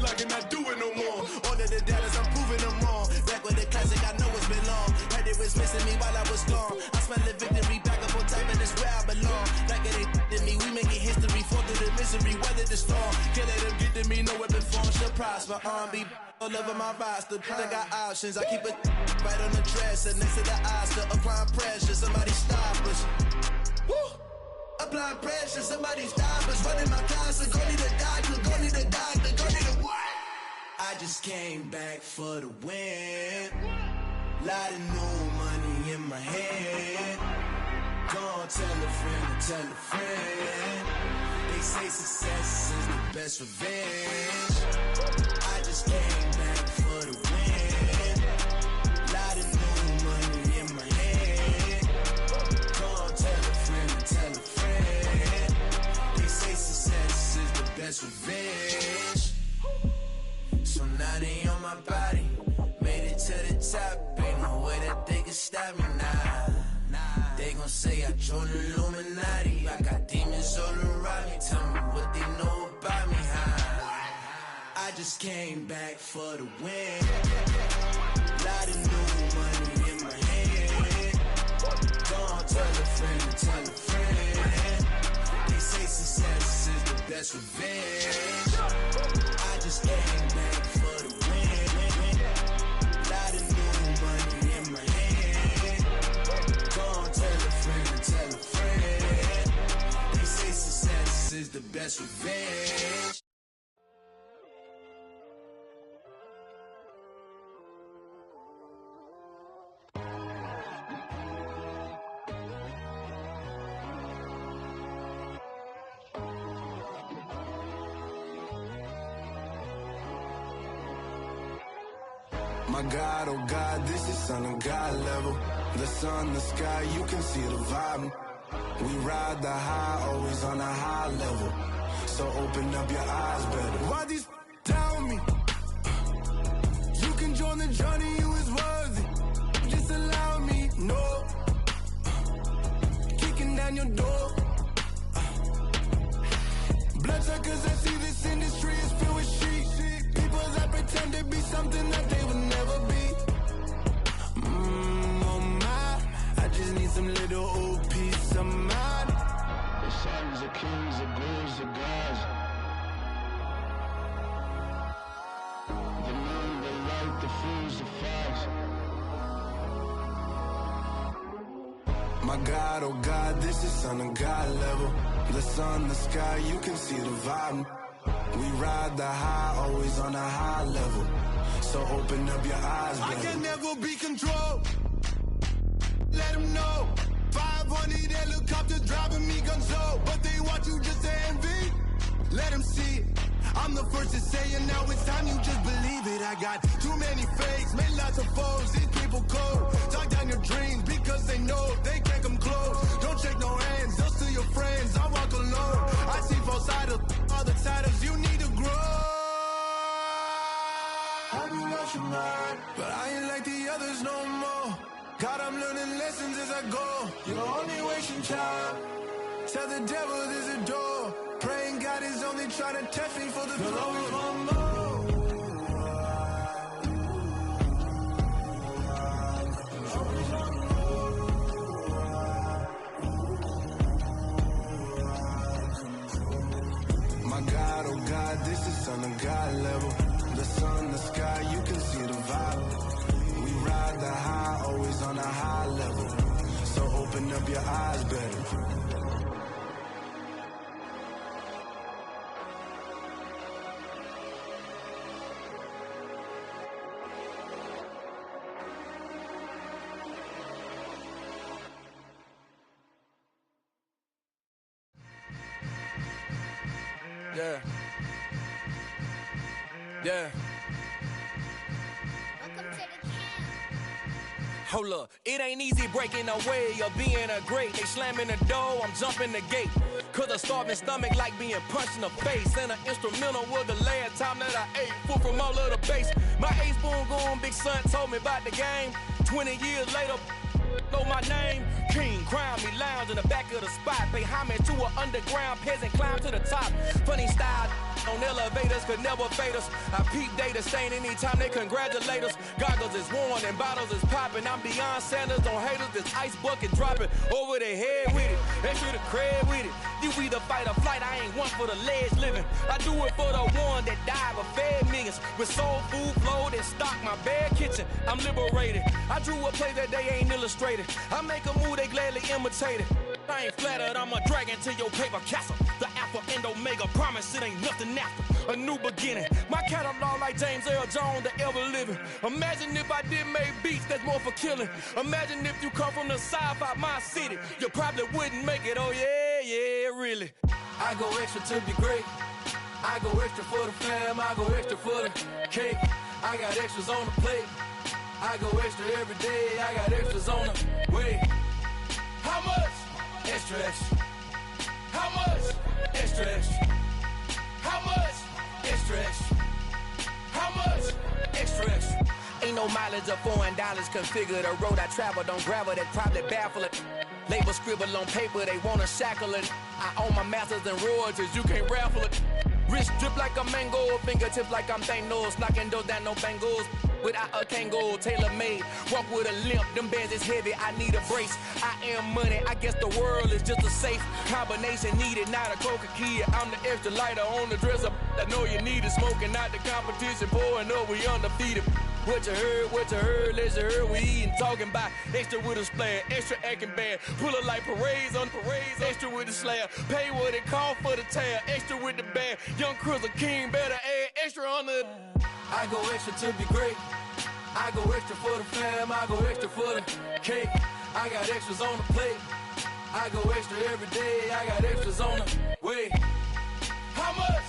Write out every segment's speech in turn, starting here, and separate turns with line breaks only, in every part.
I cannot do it no more. All of the doubters, I'm proving them wrong. Back with the classic, I know it's been long. Heard it was missing me while I was gone. I smell the victory, back up on top, and it's where I belong. Like it ain't to me, we making history. Fall through the misery, weather the storm. Can't let them get to me, no weapon form should prosper. Be all over my roster. I got options, I keep it right on the dresser. Next to the Oscar, applying pressure. Somebody stop us. Woo! Applying pressure, somebody stop us. Running my closet, go need a doctor, go need a doctor, go need a what? I just came back for the win. Lot of new money in my head. Gonna tell a friend to tell a friend. They say success is the best revenge. I just came back for the win. Lot of new money in my head. Gonna tell a friend to tell a friend. They say success is the best revenge. So now they on my body. Made it to the top. Ain't no way that they can stop me now. They gon' say I joined the Illuminati. I got demons all around me. Tell me what they know about me, huh? I just came back for the win. Lot of new money in my head. Gonna tell a friend to tell a friend. They say success is the best revenge. I just came back for the win. Lot of new money in my head. Gonna tell a friend to tell a friend. They say success is the best revenge.
My God, oh God, this is Son of God level. The sun, the sky, you can see the vibe. We ride the high, always on a high level. So open up your eyes better. Why these tell me? You can join the journey, you is worthy. Just allow me, no. Kicking down your door. Bloodsuckers, I see this industry is filled with sheep. People that pretend to be something that they would never be. Oh my, I just need some little old peace of mind. The sons of kings, the bulls, the gods. The moon, the light, the fools, the facts. My God, oh God, this is Son of God level. The sun, the sky, you can see the vibe. We ride the high, always on a high level. So open up your eyes, baby. I can never be controlled. Let them know. 500 helicopters driving me gonzo. But they want you just to envy. Let them see it. I'm the first to say it, now it's time you just believe it. I got too many fakes, made lots of foes. These people cold. Talk down your dreams because they know they can't come close. Don't shake no hands, they'll steal your friends. I walk alone. I see false idols, all the titles you need to grow. Have you lost your mind? But I ain't like the others no more. God, I'm learning lessons as I go. You're only wasting time. Tell the devil there's a door. Praying God is only trying to test me for the glory. Always want more. My God, oh God, this is Son of God level. The sun, the sky, you can see the vibe. We ride the high, always on a high level. So open up your eyes better.
Yeah. Yeah. Hold up, it ain't easy breaking away or being a great. They slamming the door, I'm jumping the gate. Cause a starving stomach like being punched in the face. And an instrumental was the last time that I ate. Food from all of the base. My ace spoon going, big son told me about the game. 20 years later, know my name? King, crown me, lounge in the back of the spot. Pay homage to an underground peasant, climb to the top. Funny style on elevators could never fade us. I peep data stain anytime they congratulate us. Goggles is worn and bottles is popping. I'm Deion Sanders on haters, this ice bucket dropping over their head with it. They should have cred with it. You either fight or flight, I ain't one for the ledge living. I do it for the one that died but fed millions. With soul food flowed and stock my bare kitchen. I'm liberated. I drew a play that they ain't illustrated. I make a move, they gladly imitate it. I ain't flattered, I'm a dragon to your paper castle. The Alpha and Omega, promise it ain't nothing after. A new beginning. My catalog like James Earl Jones, the ever living. Imagine if I did make beats that's more for killing. Imagine if you come from the sci-fi, my city. You probably wouldn't make it, oh yeah, really. I go extra to be great. I go extra for the fam, I go extra for the cake. I got extras on the plate. I go extra every day, I got extras on the way. How much? Extra, extra. How much? Extra, extra. How much? Extra, extra. How much? Extra, extra. Ain't no mileage of $4 configure the road I travel. Don't gravel, that probably baffle it. Label scribble on paper, they wanna shackle it. I own my masters and royalties, you can't raffle it. Wrist drip like a mango, fingertips like I'm Thanos. Knocking those down, no bangles. Without a Kangol, tailor-made. Walk with a limp, them bands is heavy, I need a brace. I am money, I guess the world is just a safe combination needed, not a coca key. I'm the extra lighter on the dresser. I know you need it, smoking out the competition, pouring up, we undefeated. What you heard, let's hear we eatin', talking about extra with a splash, extra acting bad, pull it like parades on parades, extra with the slab, pay what it cost for the tab, extra with the bag, young Cruiser King, better add extra on the. I go extra to be great, I go extra for the fam, I go extra for the cake, I got extras on the plate, I go extra every day, I got extras on the way. How much?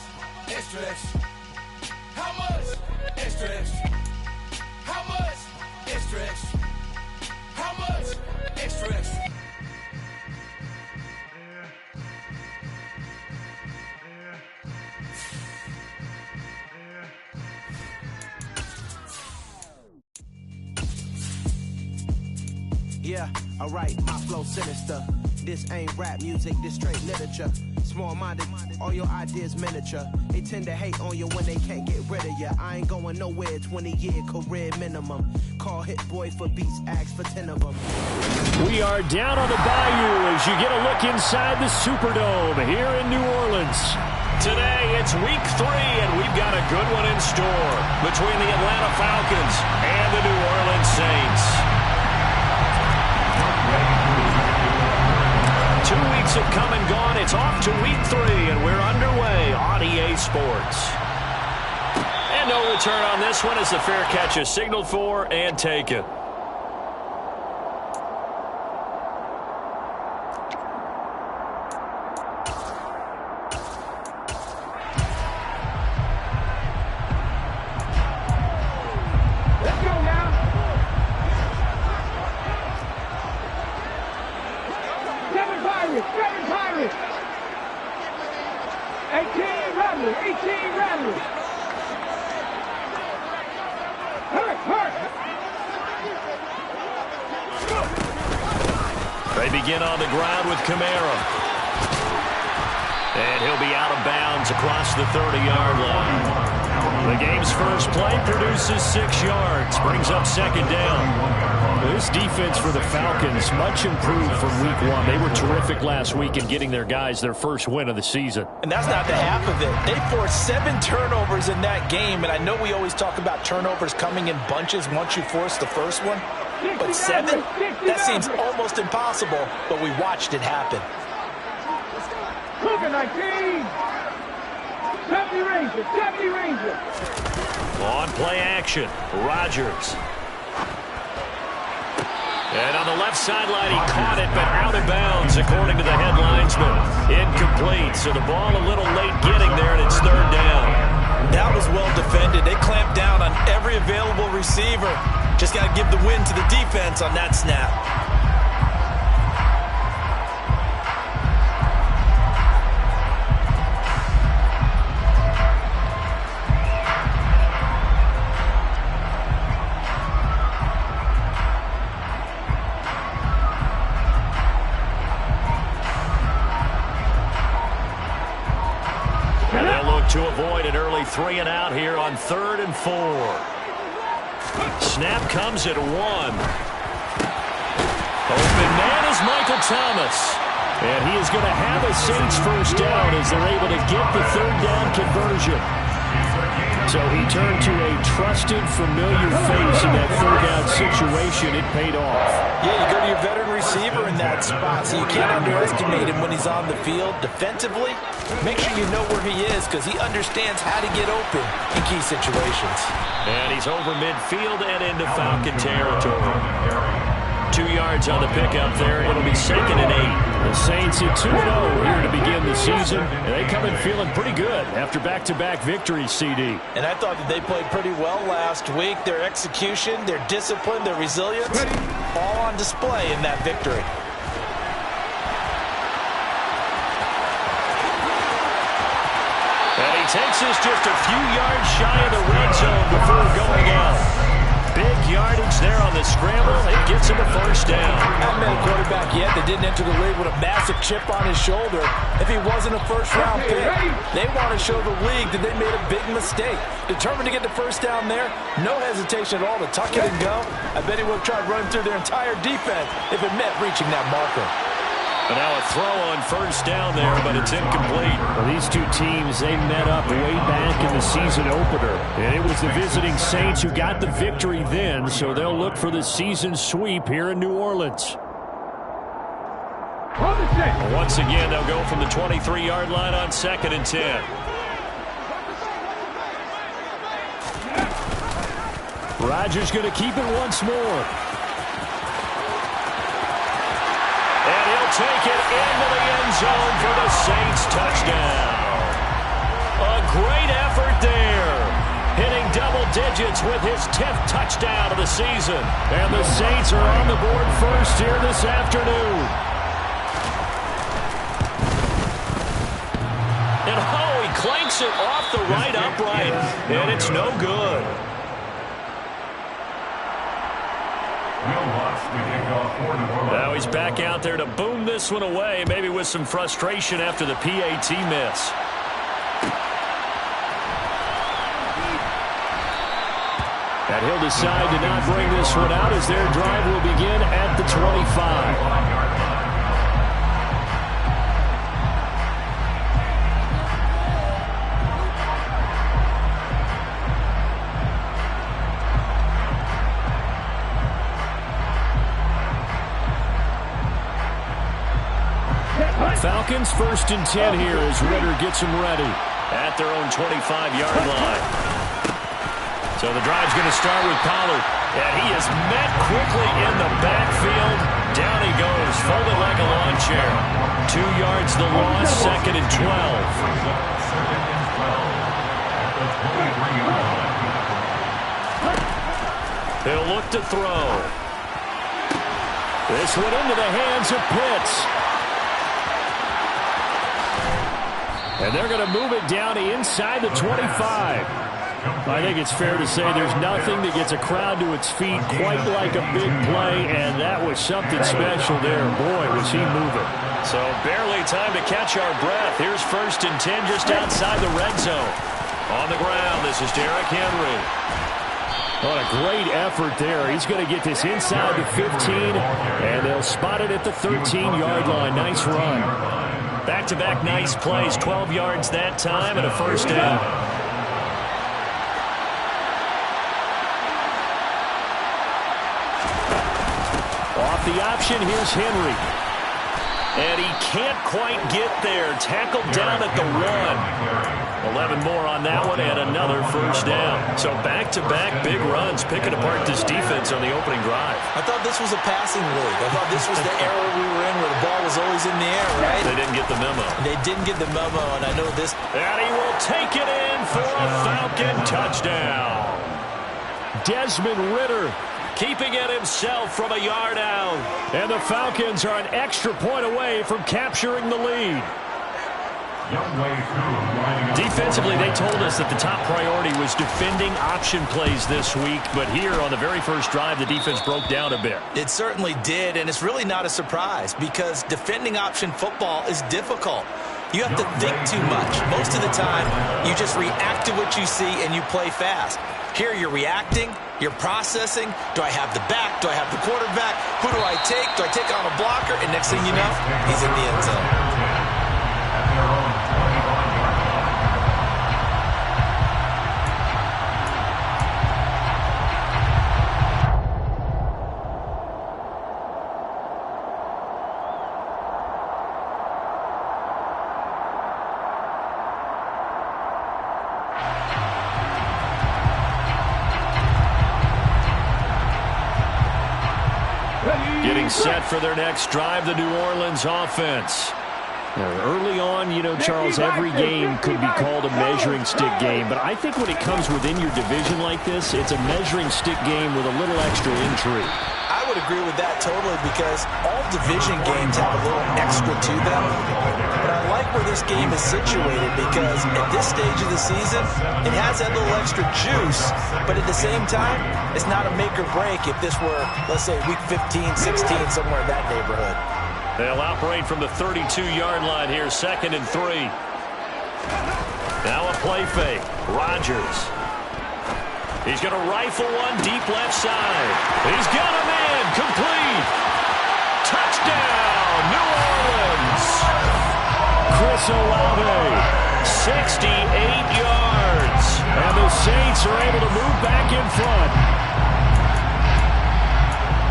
Extra, extra. How much? Extra, extra. How much? Extra, extra. How much? Extra, extra.
Yeah, alright, my flow sinister. This ain't rap music, this straight literature. Small-minded, all your ideas miniature. They tend to hate on you when they can't get rid of you. I ain't going nowhere, 20-year career minimum. Call Hit Boy for beats, ask for 10 of them.
We are down on the bayou as you get a look inside the Superdome here in New Orleans. Today, it's week 3, and we've got a good one in store between the Atlanta Falcons and the New Orleans Saints. 2 weeks have come and gone. It's off to week 3, and we're underway on EA Sports. And no return on this one as the fair catch is signaled for and taken. They begin on the ground with Kamara. And he'll be out of bounds across the 30-yard line. The game's first play produces 6 yards, brings up second down. This defense for the Falcons, much improved from week 1. They were terrific last week in getting their guys their first win of the season.
And that's not the half of it. They forced 7 turnovers in that game, and I know we always talk about turnovers coming in bunches once you force the first one. But 7? That seems almost impossible, but we watched it happen.
Cougar 19! 70 Ranger!
On play action, Rodgers. And on the left sideline, he caught it, but out of bounds, according to the head linesman. Incomplete, so the ball a little late getting there, and it's third down.
That was well defended. They clamped down on every available receiver. Just got to give the win to the defense on that snap.
3 and out here on 3rd and 4. Snap comes at 1. Open man is Michael Thomas. And he is going to have a Saints first down as they're able to get the 3rd down conversion. So he turned to a trusted, familiar face in that 3rd down situation. It paid off.
Yeah, you go to your veteran receiver in that spot, so you can't underestimate him when he's on the field. Defensively, make sure you know where he is because he understands how to get open in key situations.
And he's over midfield and into Falcon territory. 2 yards on the pickup there. It'll be 2nd and 8. The Saints at 2-0 here to begin the season. And they come in feeling pretty good after back-to-back victories, CD.
And I thought that they played pretty well last week. Their execution, their discipline, their resilience, all on display in that victory.
And he takes us just a few yards shy of the red zone before going out. Big yardage there on the scramble. It gets him a first down.
I haven't met a quarterback yet that didn't enter the league with a massive chip on his shoulder. If he wasn't a first-round pick, they want to show the league that they made a big mistake. Determined to get the first down there, no hesitation at all to tuck it and go. I bet he would have tried running through their entire defense if it meant reaching that marker.
And now a throw on first down there, but it's incomplete.
Well, these two teams, they met up way back in the season opener. And it was the visiting Saints who got the victory then, so they'll look for the season sweep here in New Orleans.
Once again, they'll go from the 23-yard line on 2nd and 10.
Rodgers going to keep it once more.
Take it into the end zone for the Saints touchdown. A great effort there. Hitting double digits with his 10th touchdown of the season.
And the Saints are on the board first here this afternoon.
And he clanks it off the right upright. And it's no good. Now he's back out there to boom this one away, maybe with some frustration after the PAT miss.
And he'll decide to not bring this one out as their drive will begin at the 25. Falcons 1st and 10 here as Ritter gets them ready
at their own 25-yard line. So the drive's going to start with Pollard. And he is met quickly in the backfield. Down he goes, folded like a lawn chair. 2 yards the loss, 2nd and 12. He'll look to throw.
This one into the hands of Pitts. And they're going to move it down to inside the 25. I think it's fair to say there's nothing that gets a crowd to its feet quite like a big play, and that was something special there. Boy, was he moving.
So barely time to catch our breath. Here's 1st and 10 just outside the red zone. On the ground, this is Derrick Henry.
What a great effort there. He's going to get this inside the 15, and they'll spot it at the 13-yard line. Nice run.
Back-to-back nice plays, 12 yards that time and a first down.
Off the option, here's Henry.
And he can't quite get there. Tackled down at the 1. 11 more on that one and another first down. So back-to-back big runs, picking apart this defense on the opening drive.
I thought this was a passing league. I thought this was the era we were in where the ball was always in the air, right?
They didn't get the memo.
They didn't get the memo, and I know this.
And he will take it in for a Falcon touchdown.
Desmond Ritter
keeping it himself from a yard out.
And the Falcons are an extra point away from capturing the lead.
Defensively, they told us that the top priority was defending option plays this week, but here on the very first drive, the defense broke down a bit.
It certainly did, and it's really not a surprise because defending option football is difficult. you have to think too much. Most of the time, you just react to what you see and you play fast. Here you're reacting, you're processing. Do I have the back? Do I have the quarterback? Who do I take? Do I take on a blocker? And next thing you know, he's in the end zone.
Getting set for their next drive, the New Orleans offense. Early on, you know, Charles, every game could be called a measuring stick game, but I think when it comes within your division like this, it's a measuring stick game with a little extra intrigue.
I would agree with that totally because all division games have a little extra to them. But I like where this game is situated because at this stage of the season, it has that little extra juice, but at the same time, it's not a make or break if this were, let's say, week 15, 16, somewhere in that neighborhood.
They'll operate from the 32-yard line here, 2nd and 3. Now a play fake. Rodgers. He's going to rifle one deep left side. He's got a man. Complete. Touchdown, New Orleans. Chris Olave, 68 yards. And the Saints are able to move back in front.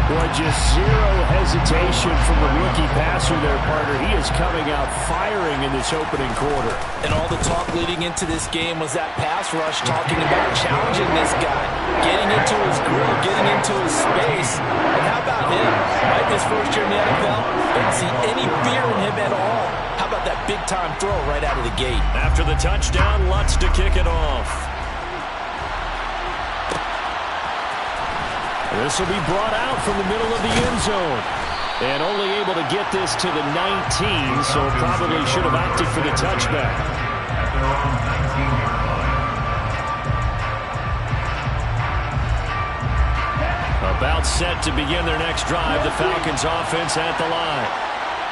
Boy, just zero hesitation from the rookie passer there, partner. He is coming out firing in this opening quarter.
And all the talk leading into this game was that pass rush talking about challenging this guy, getting into his groove, getting into his space. And how about him? Right, his first year in the NFL, didn't see any fear in him at all. How about that big-time throw right out of the gate?
After the touchdown, Lutz to kick it off. This will be brought out from the middle of the end zone. And only able to get this to the 19, so probably should have opted for the touchback. About set to begin their next drive, the Falcons offense at the line.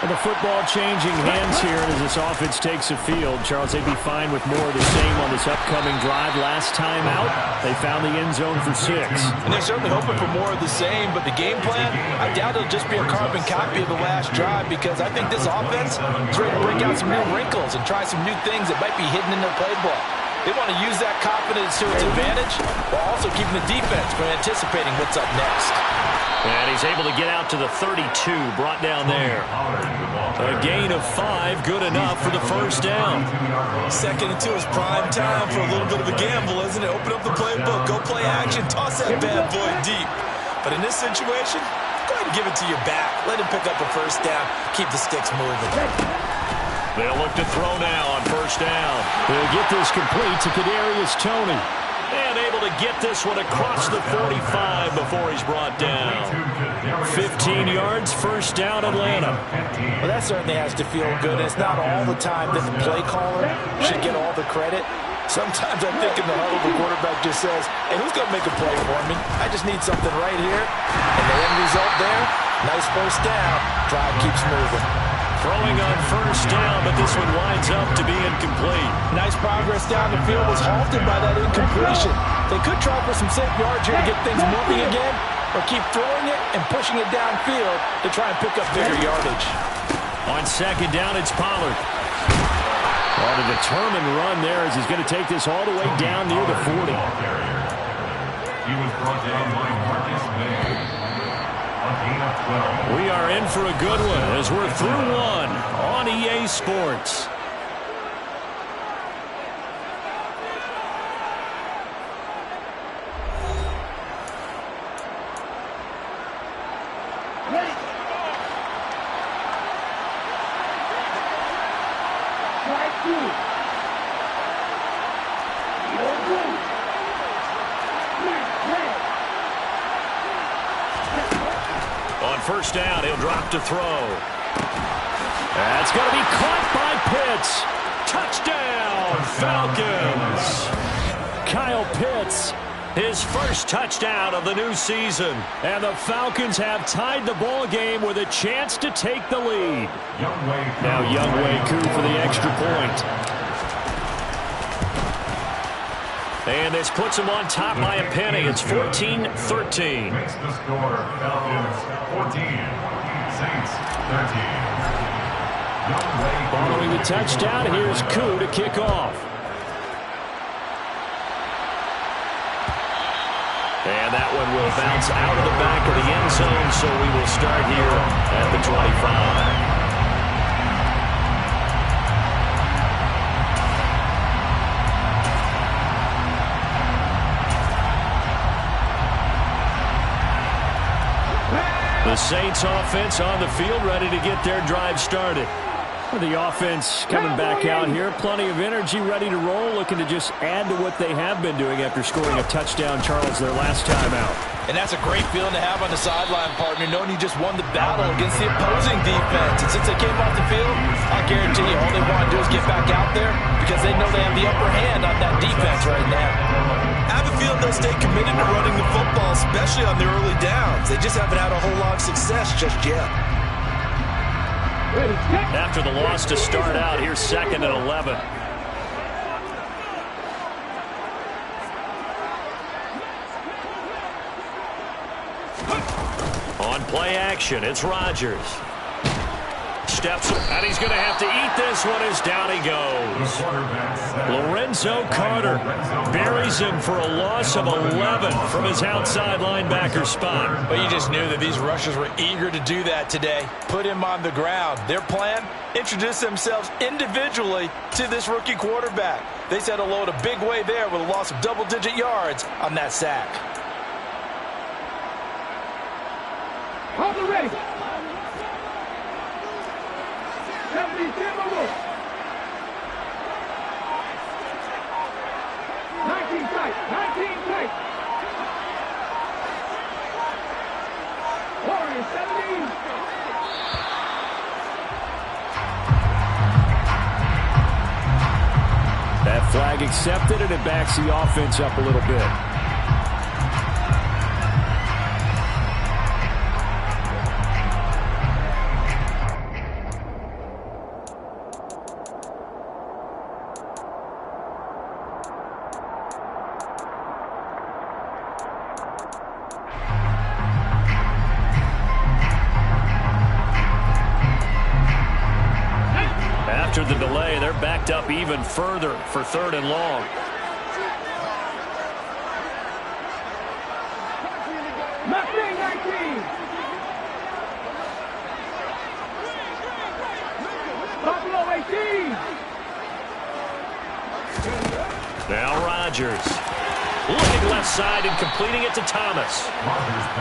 And the football changing hands here as this offense takes the field. Charles, they'd be fine with more of the same on this upcoming drive. Last time out, they found the end zone for 6.
And they're certainly hoping for more of the same, but the game plan, I doubt it'll just be a carbon copy of the last drive because I think this offense is ready to break out some new wrinkles and try some new things that might be hidden in their playbook. They want to use that confidence to its advantage while also keeping the defense from anticipating what's up next.
And he's able to get out to the 32, brought down there. A gain of 5, good enough for the first down.
2nd and 2 is prime time for a little bit of a gamble, isn't it? Open up the playbook, go play action, toss that bad boy deep. But in this situation, go ahead and give it to your back. Let him pick up a first down, keep the sticks moving.
They'll look to throw now on first down. They'll get this complete to Kadarius Toney. And able to get this one across the 45 before he's brought down. 15 yards, first down, Atlanta.
Well, that certainly has to feel good. It's not all the time that the play caller should get all the credit. Sometimes I think in the huddle, the quarterback just says, hey, who's going to make a play for me? I just need something right here. And the end result there, nice first down. Drive keeps moving.
Throwing on first down, but this one winds up to be incomplete.
Nice progress down the field was halted by that incompletion. They could try for some safe yards here to get things moving again, or keep throwing it and pushing it downfield to try and pick up bigger yardage.
On second down, it's Pollard. On a determined run there as he's going to take this all the way down near the 40.
He was brought down by Marcus May.
We are in for a good one as we're through one on EA Sports. First down, he'll drop to throw. That's going to be caught by Pitts. Touchdown, Falcons. Kyle Pitts
His first touchdown of the new season.
And the Falcons have tied the ball game with a chance to take the lead. Now Younghoe Koo for the extra point.
And this puts him on top by a penny. It's 14-13.
Makes the score Falcons 14, Saints 13.
Following the touchdown, here's Koo to kick off.
And that one will bounce out of the back of the end zone, so we will start here at the 25. The Saints offense on the field, ready to get their drive started.
The offense coming back out here. Plenty of energy, ready to roll, looking to just add to what they have been doing after scoring a touchdown, Charles, their last time out.
And that's a great feeling to have on the sideline, partner, knowing you just won the battle against the opposing defense. And since they came off the field, I guarantee you all they want to do is get back out there because they know they have the upper hand on that defense right now. I have a feeling they'll stay committed to running the football, especially on the early downs. They just haven't had a whole lot of success just yet.
After the loss to start out, here's 2nd and 11. On play action, it's Rodgers. Steps, and he's going to have to eat this one as down he goes. Lorenzo Carter buries him for a loss of 11 from his outside linebacker spot.
But you just knew that these rushers were eager to do that today. Put him on the ground. Their plan, introduce themselves individually to this rookie quarterback. They said hello in a big way there with a loss of double-digit yards on that sack.
Hold it ready. 70, 19 tight, 19 tight. Warriors, 17.
That flag accepted, and it backs the offense up a little bit.
After the delay, they're backed up even further for 3rd and long.
Mustang 19. Buffalo 18.
Now Rodgers. Looking left side and completing it to Thomas.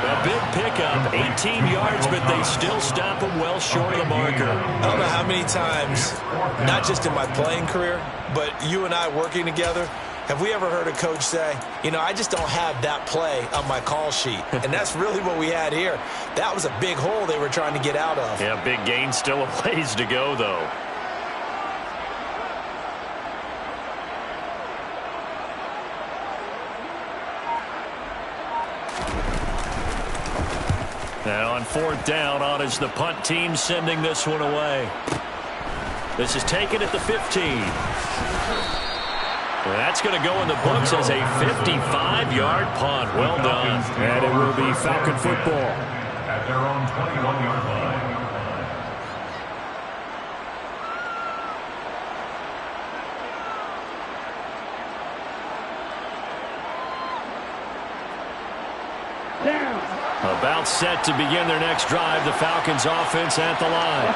A big pickup, 18 yards, but they still stop him well short of the marker.
I don't know how many times, not just in my playing career, but you and I working together, have we ever heard a coach say, you know, I just don't have that play on my call sheet. And that's really what we had here. That was a big hole they were trying to get out of.
Yeah, big gain, still a ways to go, though. Now on 4th down, on is the punt team sending this one away. This is taken at the 15. That's going to go in the books as a 55-yard punt. Well done.
And it will be Falcon football.
At their own 21-yard line.
About set to begin their next drive, the Falcons offense at the line.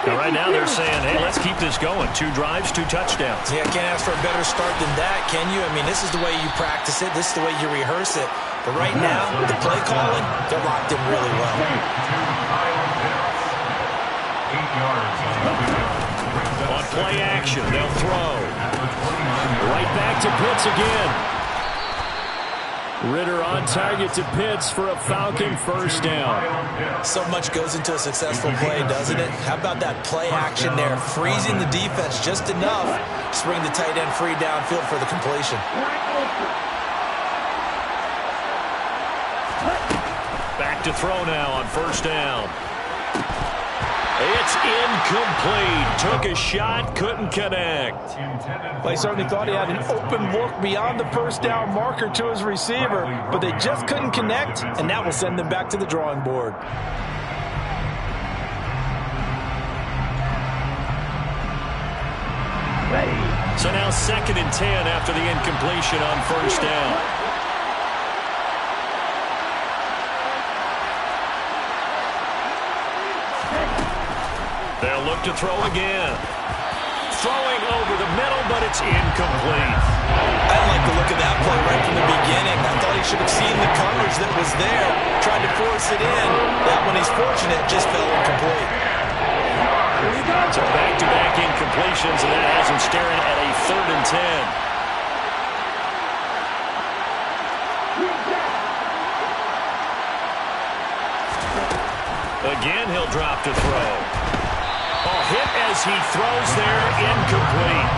And right now they're saying, hey, let's keep this going. 2 drives, 2 touchdowns.
Yeah, can't ask for a better start than that, can you? I mean, this is the way you practice it. This is the way you rehearse it. But right now, the play calling, they're locked in really well.
8 yards.
On play action, they'll throw. Right back to Pitts again.
Ritter on target to Pitts for a Falcon first down.
So much goes into a successful play, doesn't it? How about that play action there? Freezing the defense just enough to bring the tight end free downfield for the completion.
back to throw now on first down. It's incomplete. Took a shot, couldn't connect.
Well, he certainly thought he had an open look beyond the first down marker to his receiver, but they just couldn't connect, and that will send them back to the drawing board.
So now 2nd and 10 after the incompletion on first down. They'll look to throw again. Throwing over the middle, but it's incomplete.
I didn't like the look of that play right from the beginning. I thought he should have seen the coverage that was there, tried to force it in. That one, he's fortunate, just fell incomplete.
So back-to-back incompletions, and that has him staring at a 3rd and 10. Again, he'll drop to throw. Hit as he throws there, incomplete.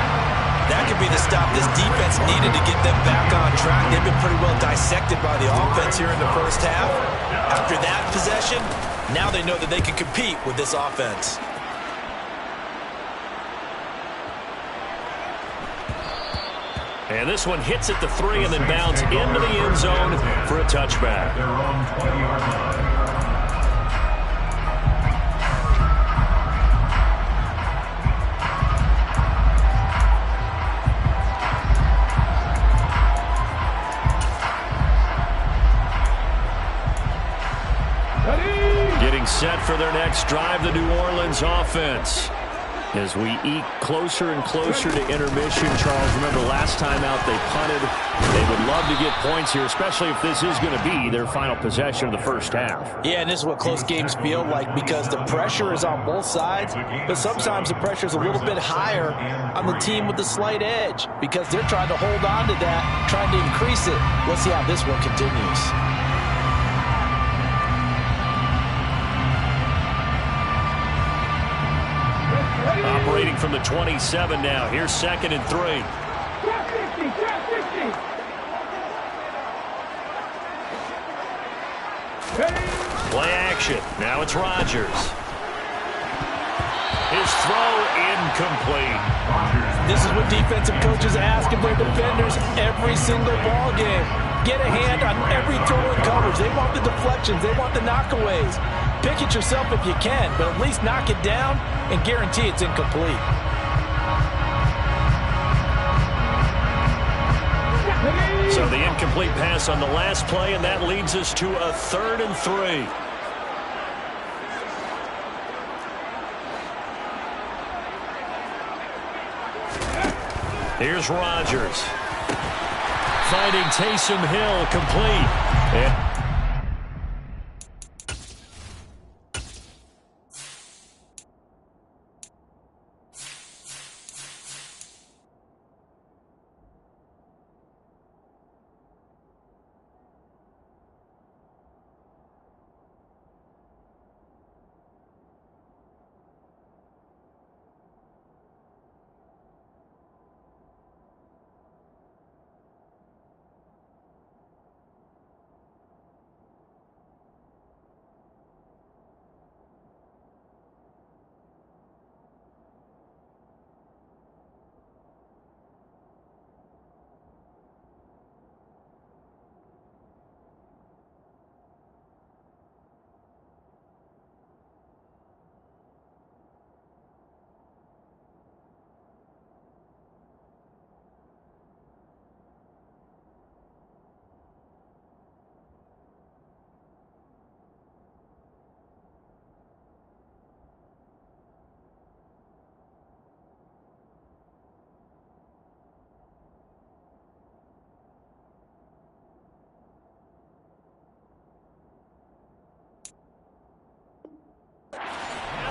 That could be the stop this defense needed to get them back on track. They've been pretty well dissected by the offense here in the first half. After that possession, now they know that they can compete with this offense.
And this one hits at the 3 and then bounds into the end zone for a touchback.
Their own 20-yard line.
Set for their next drive, the New Orleans offense. As we eke closer and closer to intermission, Charles, remember last time out they punted. They would love to get points here, especially if this is going to be their final possession of the first half.
Yeah, and this is what close games feel like because the pressure is on both sides, but sometimes the pressure is a little bit higher on the team with the slight edge because they're trying to hold on to that, trying to increase it. Let's see how this one continues.
Operating from the 27 now. Here's 2nd and 3. Play action. Now it's Rodgers. His throw incomplete.
This is what defensive coaches ask of their defenders every single ball game. Get a hand on every throw and coverage. They want the deflections. They want the knockaways. Pick it yourself if you can, but at least knock it down and guarantee it's incomplete.
So the incomplete pass on the last play, and that leads us to a 3rd and 3. Here's Rodgers. Finding Taysom Hill complete.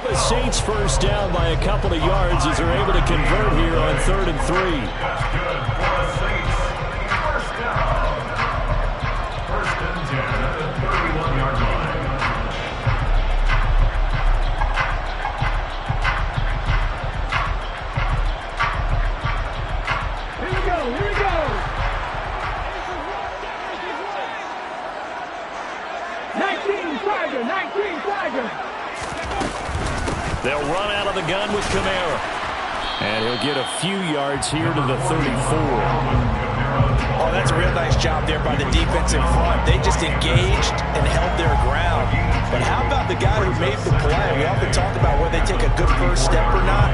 The Saints first down by a couple of yards as they're able to convert here on 3rd and 3.
That's good for the Saints. First down. 1st and 10 at the 31-yard line.
Here we go, here we go. 19 Tiger, 19 Tiger.
They'll run out of the gun with Kamara. And he'll get a few yards here to the 34.
Oh, that's a real nice job there by the defense in front. They just engaged and held their ground. But how about the guy who made the play? We often talk about whether they take a good first step or not.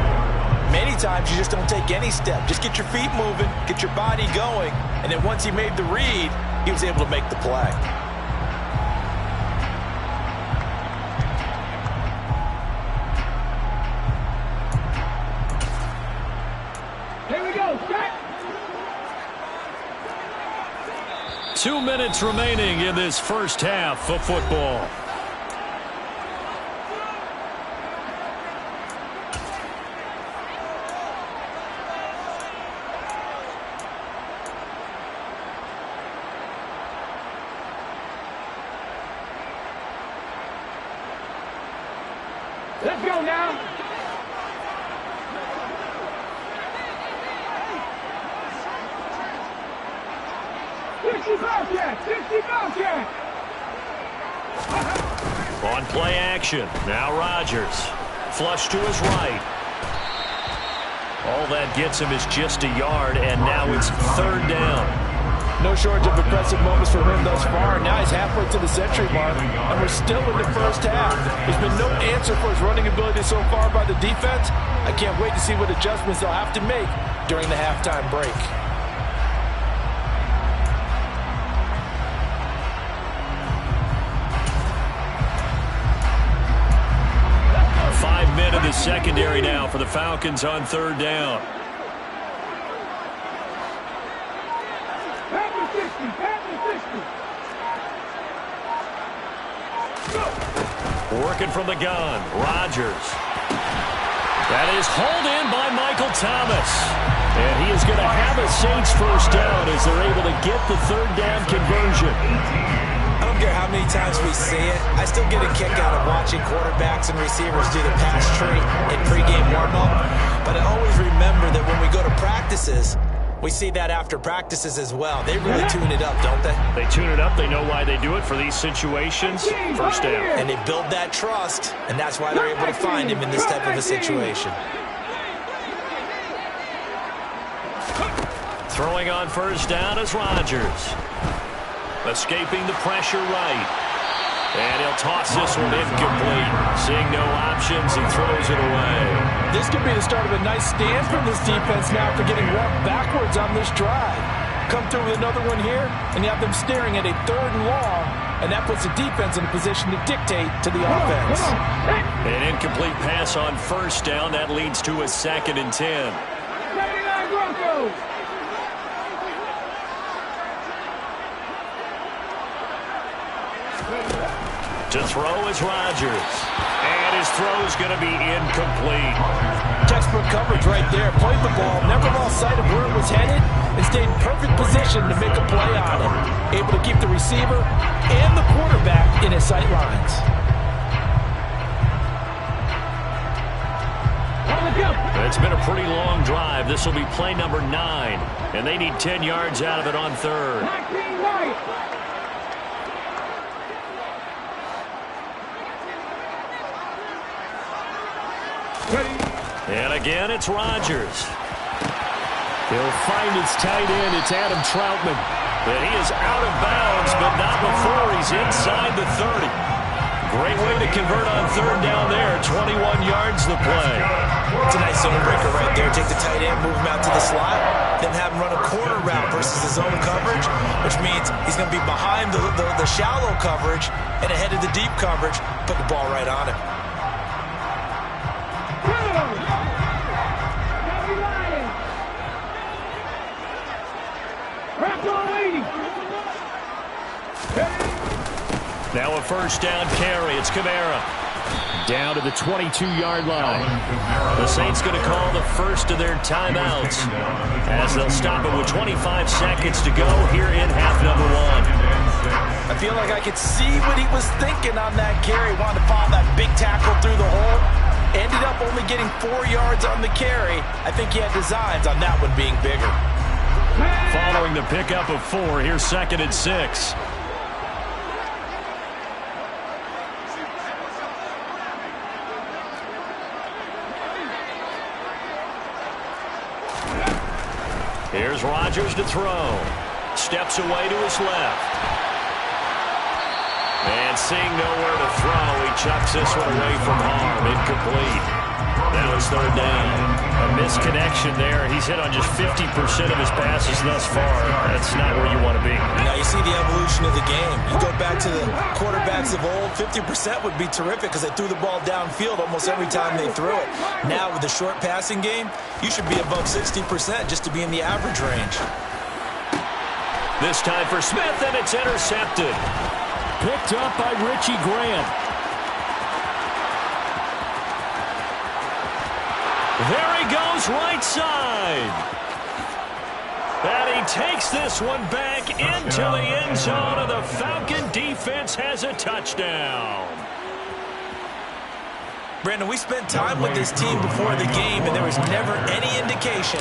Many times you just don't take any step. Just get your feet moving, get your body going, and then once he made the read, he was able to make the play.
Here we go, set.
2 minutes remaining in this first half of football.
Let's go now.
On play action. Now Rodgers. Flush to his right. All that gets him is just a yard, and now it's third down.
No shortage of impressive moments for him thus far. Now he's halfway to the century mark, and we're still in the first half. There's been no answer for his running ability so far by the defense. I can't wait to see what adjustments they'll have to make during the halftime break.
5 men in the secondary now for the Falcons on third down. Working from the gun, Rodgers. That is hauled in by Michael Thomas. And he is going to have a Saints first down as they're able to get the third down conversion.
I don't care how many times we see it. I still get a kick out of watching quarterbacks and receivers do the pass tree in pregame warm-up. But I always remember that when we go to practices, we see that after practices as well. They really tune it up, don't they?
They tune it up. They know why they do it for these situations. First down.
And they build that trust, and that's why they're able to find him in this type of a situation.
Throwing on first down is Rodgers. Escaping the pressure right. And he'll toss this one incomplete. Seeing no options, he throws it away.
This could be the start of a nice stand from this defense now after getting walked backwards on this drive. Come through with another one here, and you have them staring at a third and long, and that puts the defense in a position to dictate to the offense.
An incomplete pass on first down. That leads to a 2nd and 10. To throw is Rodgers. And his throw's going to be incomplete.
Textbook coverage right there. Played the ball, never lost sight of where it was headed, and stayed in perfect position to make a play on it. Able to keep the receiver and the quarterback in his sight lines.
It's been a pretty long drive. This will be play number 9. And they need 10 yards out of it on third. And again, it's Rodgers. He'll find his tight end. It's Adam Troutman. And he is out of bounds, but not before he's inside the 30. Great way to convert on third down there. 21 yards the play.
It's a nice zone breaker right there. Take the tight end, move him out to the slot, then have him run a corner route versus his zone coverage, which means he's going to be behind the shallow coverage and ahead of the deep coverage. Put the ball right on him.
Now a first down carry. It's Kamara. Down to the 22-yard line. The Saints going to call the first of their timeouts as they'll stop it with 25 seconds to go here in half number 1.
I feel like I could see what he was thinking on that carry. Wanted to follow that big tackle through the hole. Ended up only getting 4 yards on the carry. I think he had designs on that one being bigger.
Following the pickup of 4, here's 2nd and 6.
Here's Rodgers to throw. Steps away to his left. And seeing nowhere to throw, he chucks this one away from harm. Incomplete. Now it's third down. A misconnection there. He's hit on just 50% of his passes thus far. That's not where you want to be.
Now you see the evolution of the game. You go back to the quarterbacks of old, 50% would be terrific because they threw the ball downfield almost every time they threw it. Now with the short passing game, you should be above 60% just to be in the average range.
This time for Smith, and it's intercepted.
Picked up by Richie Grant.
There he goes, right side. And he takes this one back into the end zone, and the Falcon defense has a touchdown.
Brandon, we spent time with this team before the game, and there was never any indication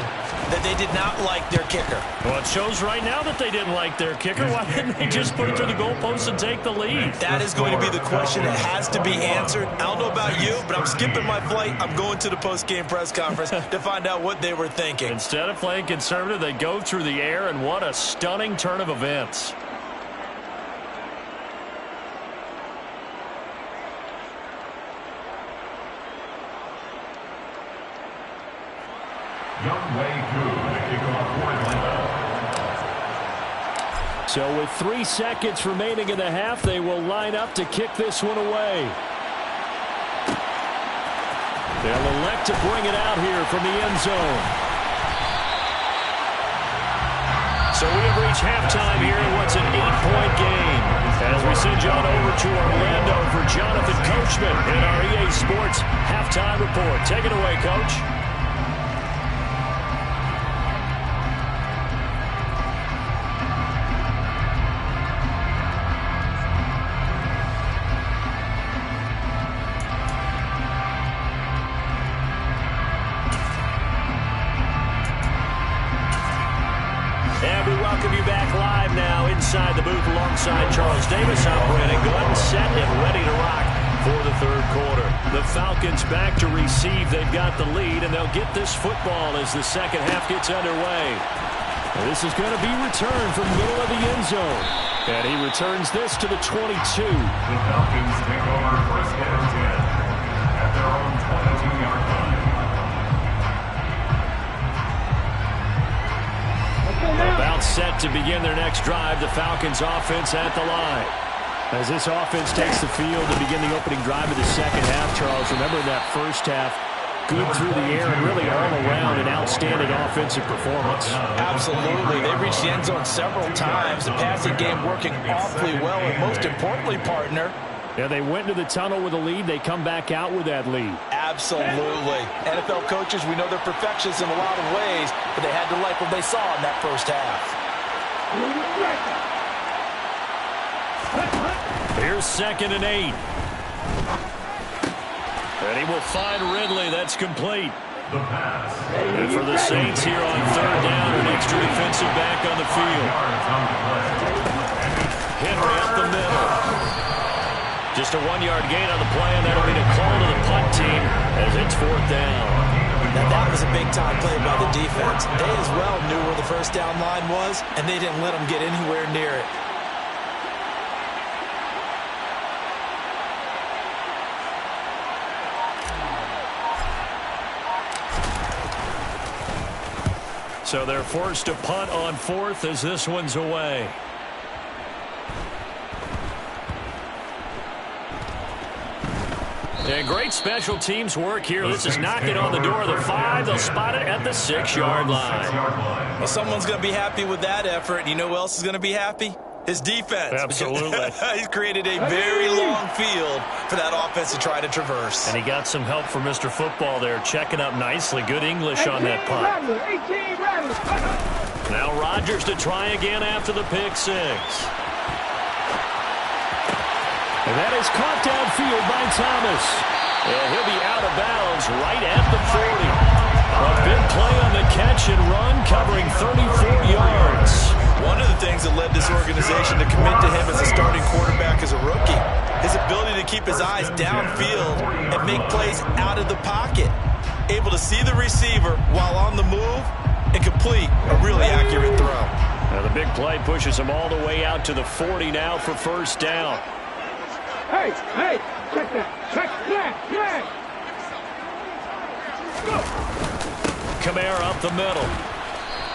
that they did not like their kicker.
Well, it shows right now that they didn't like their kicker. Why didn't they just put it through the goalpost and take the lead?
That is going to be the question that has to be answered. I don't know about you, but I'm skipping my flight. I'm going to the post-game press conference to find out what they were thinking.
Instead of playing conservative, they go through the air, and what a stunning turn of events. So with 3 seconds remaining in the half, they will line up to kick this one away. They'll elect to bring it out here from the end zone.
So we have reached halftime here in what's an 8-point game. As we send you on over to Orlando for Jonathan Coachman in our EA Sports halftime report. Take it away, Coach. Inside the booth alongside Charles Davis. I'm Brandon Glenn, set and ready to rock for the third quarter. The Falcons back to receive. They've got the lead, and they'll get this football as the second half gets underway.
This is going to be returned from the middle of the end zone. And he returns this to the 22.
The Falcons take over first and 10 at their own 22-yard line.
About set to begin their next drive, the Falcons offense at the line. As this offense takes the field to begin the opening drive of the second half, Charles, remember that first half, good through the air and really all around an outstanding offensive performance.
Absolutely. They reached the end zone several times. The passing game working awfully well, and most importantly, partner,
yeah, they went into the tunnel with a lead. They come back out with that lead.
Absolutely. NFL coaches, we know they're perfectionists in a lot of ways, but they had to like what they saw in that first half.
Here's 2nd and 8. And he will find Ridley. That's complete. And for the Saints here on third down, an extra defensive back on the field. Henry up the middle. Just a 1-yard gain on the play, and that'll be a call to the punt team as it's 4th down.
Now that was a big-time play by the defense. They as well knew where the first down line was, and they didn't let them get anywhere near it.
So they're forced to punt on 4th as this one's away. And great special teams work here. This is knocking on the door of the 5. They'll spot it at the 6-yard line.
Well, someone's going to be happy with that effort. You know who else is going to be happy? His defense.
Absolutely.
He's created a very long field for that offense to try to traverse.
And he got some help from Mr. Football there, checking up nicely. Good English on that punt. Now Rodgers to try again after the pick 6. And that is caught downfield by Thomas. And he'll be out of bounds right at the 40. A big play on the catch and run, covering 34 yards.
One of the things that led this organization to commit to him as a starting quarterback as a rookie, his ability to keep his eyes downfield and make plays out of the pocket. Able to see the receiver while on the move and complete a really accurate throw.
Now the big play pushes him all the way out to the 40 now for first down.
Hey, check that. Check that.
Kamara up the middle.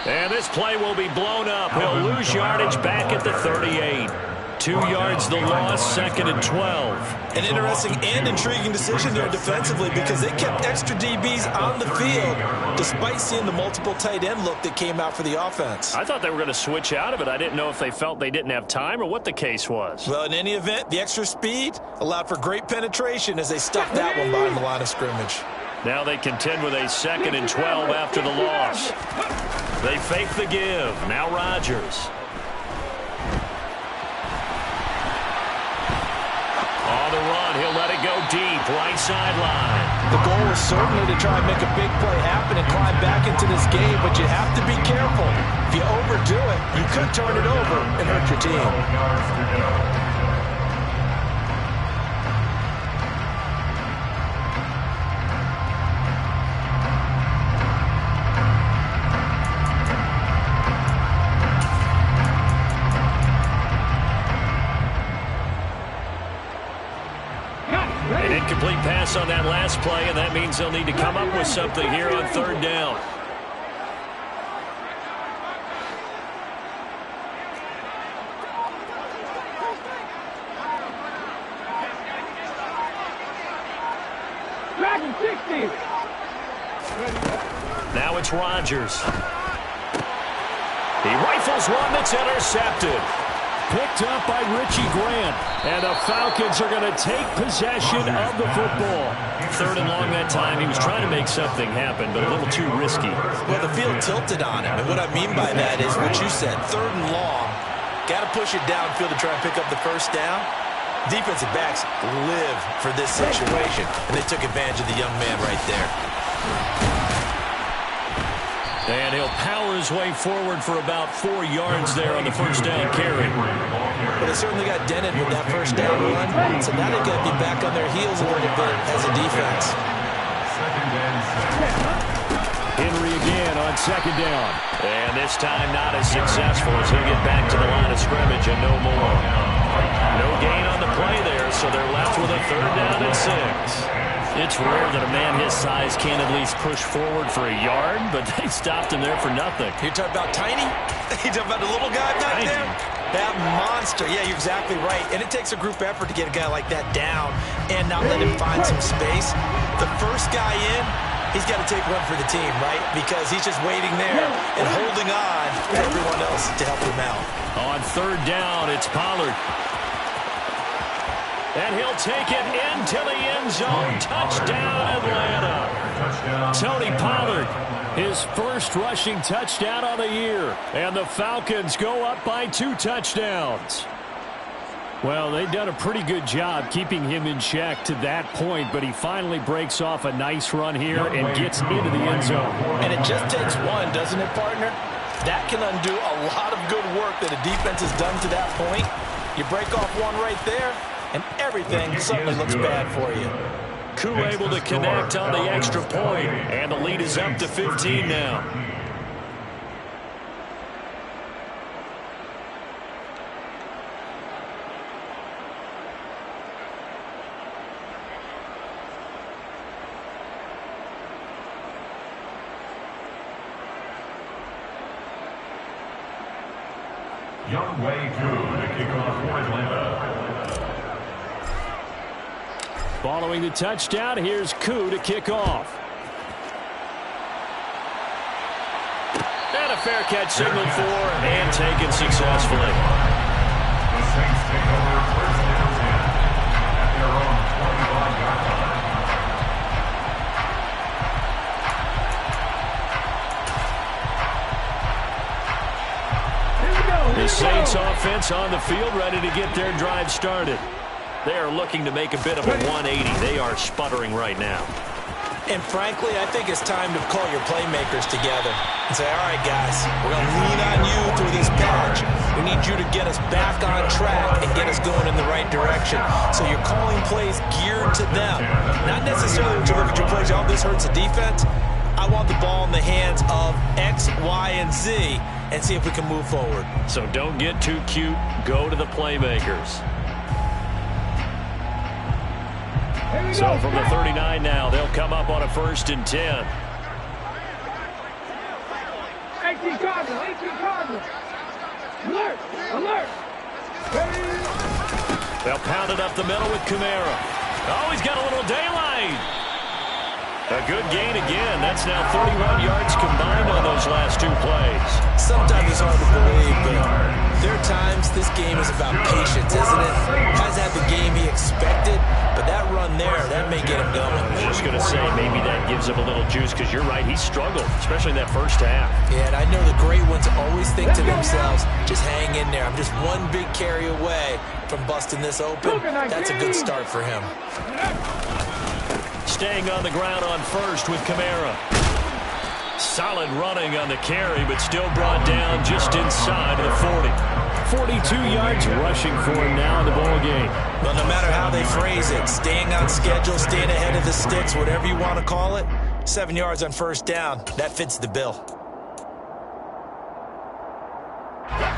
And this play will be blown up. He'll lose yardage back at the 38. 2 yards the loss, 2nd and 12.
An interesting and intriguing decision there defensively because they kept extra DBs on the field despite seeing the multiple tight end look that came out for the offense.
I thought they were going to switch out of it. I didn't know if they felt they didn't have time or what the case was.
Well, in any event, the extra speed allowed for great penetration as they stuck that one behind the line of scrimmage.
Now they contend with a 2nd and 12 after the loss. They fake the give. Now Rodgers. On the run, he'll let it go deep, right sideline.
The goal is certainly to try and make a big play happen and climb back into this game, but you have to be careful. If you overdo it, you could turn it over and hurt your team.
An incomplete pass on that last play, and that means they'll need to come up with something here on 3rd down.
Dragon 60.
Now it's Rodgers. He rifles one that's intercepted. Picked up by Richie Grant. And the Falcons are going to take possession of the football. 3rd and long that time. He was trying to make something happen, but a little too risky.
Well, the field tilted on him. And what I mean by that is what you said. 3rd and long. Got to push it downfield to try and pick up the first down. Defensive backs live for this situation. And they took advantage of the young man right there.
And he'll power his way forward for about 4 yards there on the first down carry.
Well, they certainly got dented with that first down run. So now they've got to be back on their heels a little bit as a defense.
Henry again on 2nd down. And this time not as successful as he'll get back to the line of scrimmage and no more. No gain on the play there, so they're left with a 3rd down and 6. It's rare that a man his size can't at least push forward for a yard, but they stopped him there for nothing.
You're talking about tiny? You're talking about the little guy back there? That monster. Yeah, you're exactly right. And it takes a group effort to get a guy like that down and not let him find some space. The first guy in, he's got to take one for the team, right? Because he's just waiting there and holding on to everyone else to help him out.
On 3rd down, it's Pollard. And he'll take it into the end zone. Touchdown, Atlanta. Tony Pollard, his first rushing touchdown on the year. And the Falcons go up by 2 touchdowns. Well, they've done a pretty good job keeping him in check to that point, but he finally breaks off a nice run here and gets into the end zone.
And it just takes one, doesn't it, partner? That can undo a lot of good work that a defense has done to that point. You break off one right there, and everything suddenly looks bad for you.
Koo able to connect on the extra point, and the lead is up to 15 now.
Young Wei Koo to kick off for Atlanta.
Following the touchdown, here's Koo to kick off. And a fair catch signaled for and taken successfully.
The Saints take over 1st and 10 at their own 25-yard line.
The Saints offense on the field, ready to get their drive started. They are looking to make a bit of a 180. They are sputtering right now.
And frankly, I think it's time to call your playmakers together and say, all right, guys, we're going to lean on you through this patch. We need you to get us back on track and get us going in the right direction. So you're calling plays geared to them. Not necessarily when you look at your plays, oh, this hurts the defense. I want the ball in the hands of X, Y, and Z and see if we can move forward.
So don't get too cute. Go to the playmakers. So from the 39 now, they'll come up on a 1st and 10.
18 Cardinals, 18 Cardinals. Alert, alert.
They'll pound it up the middle with Kamara. Oh, he's got a little daylight. A good gain again. That's now 31 yards combined on those last 2 plays.
Sometimes it's hard to believe, but there are times this game is about patience, isn't it? Hasn't had the game he expected, but that run there, that may get him going.
I was just going to say, maybe that gives him a little juice, because you're right, he struggled, especially in that first half.
Yeah, and I know the great ones always think to themselves, just hang in there. I'm just one big carry away from busting this open. That's a good start for him.
Staying on the ground on 1st with Kamara. Solid running on the carry, but still brought down just inside of the 40. 42 yards rushing for him now in the ball game.
Well, no matter how they phrase it, staying on schedule, staying ahead of the sticks, whatever you want to call it, 7 yards on 1st down, that fits the bill.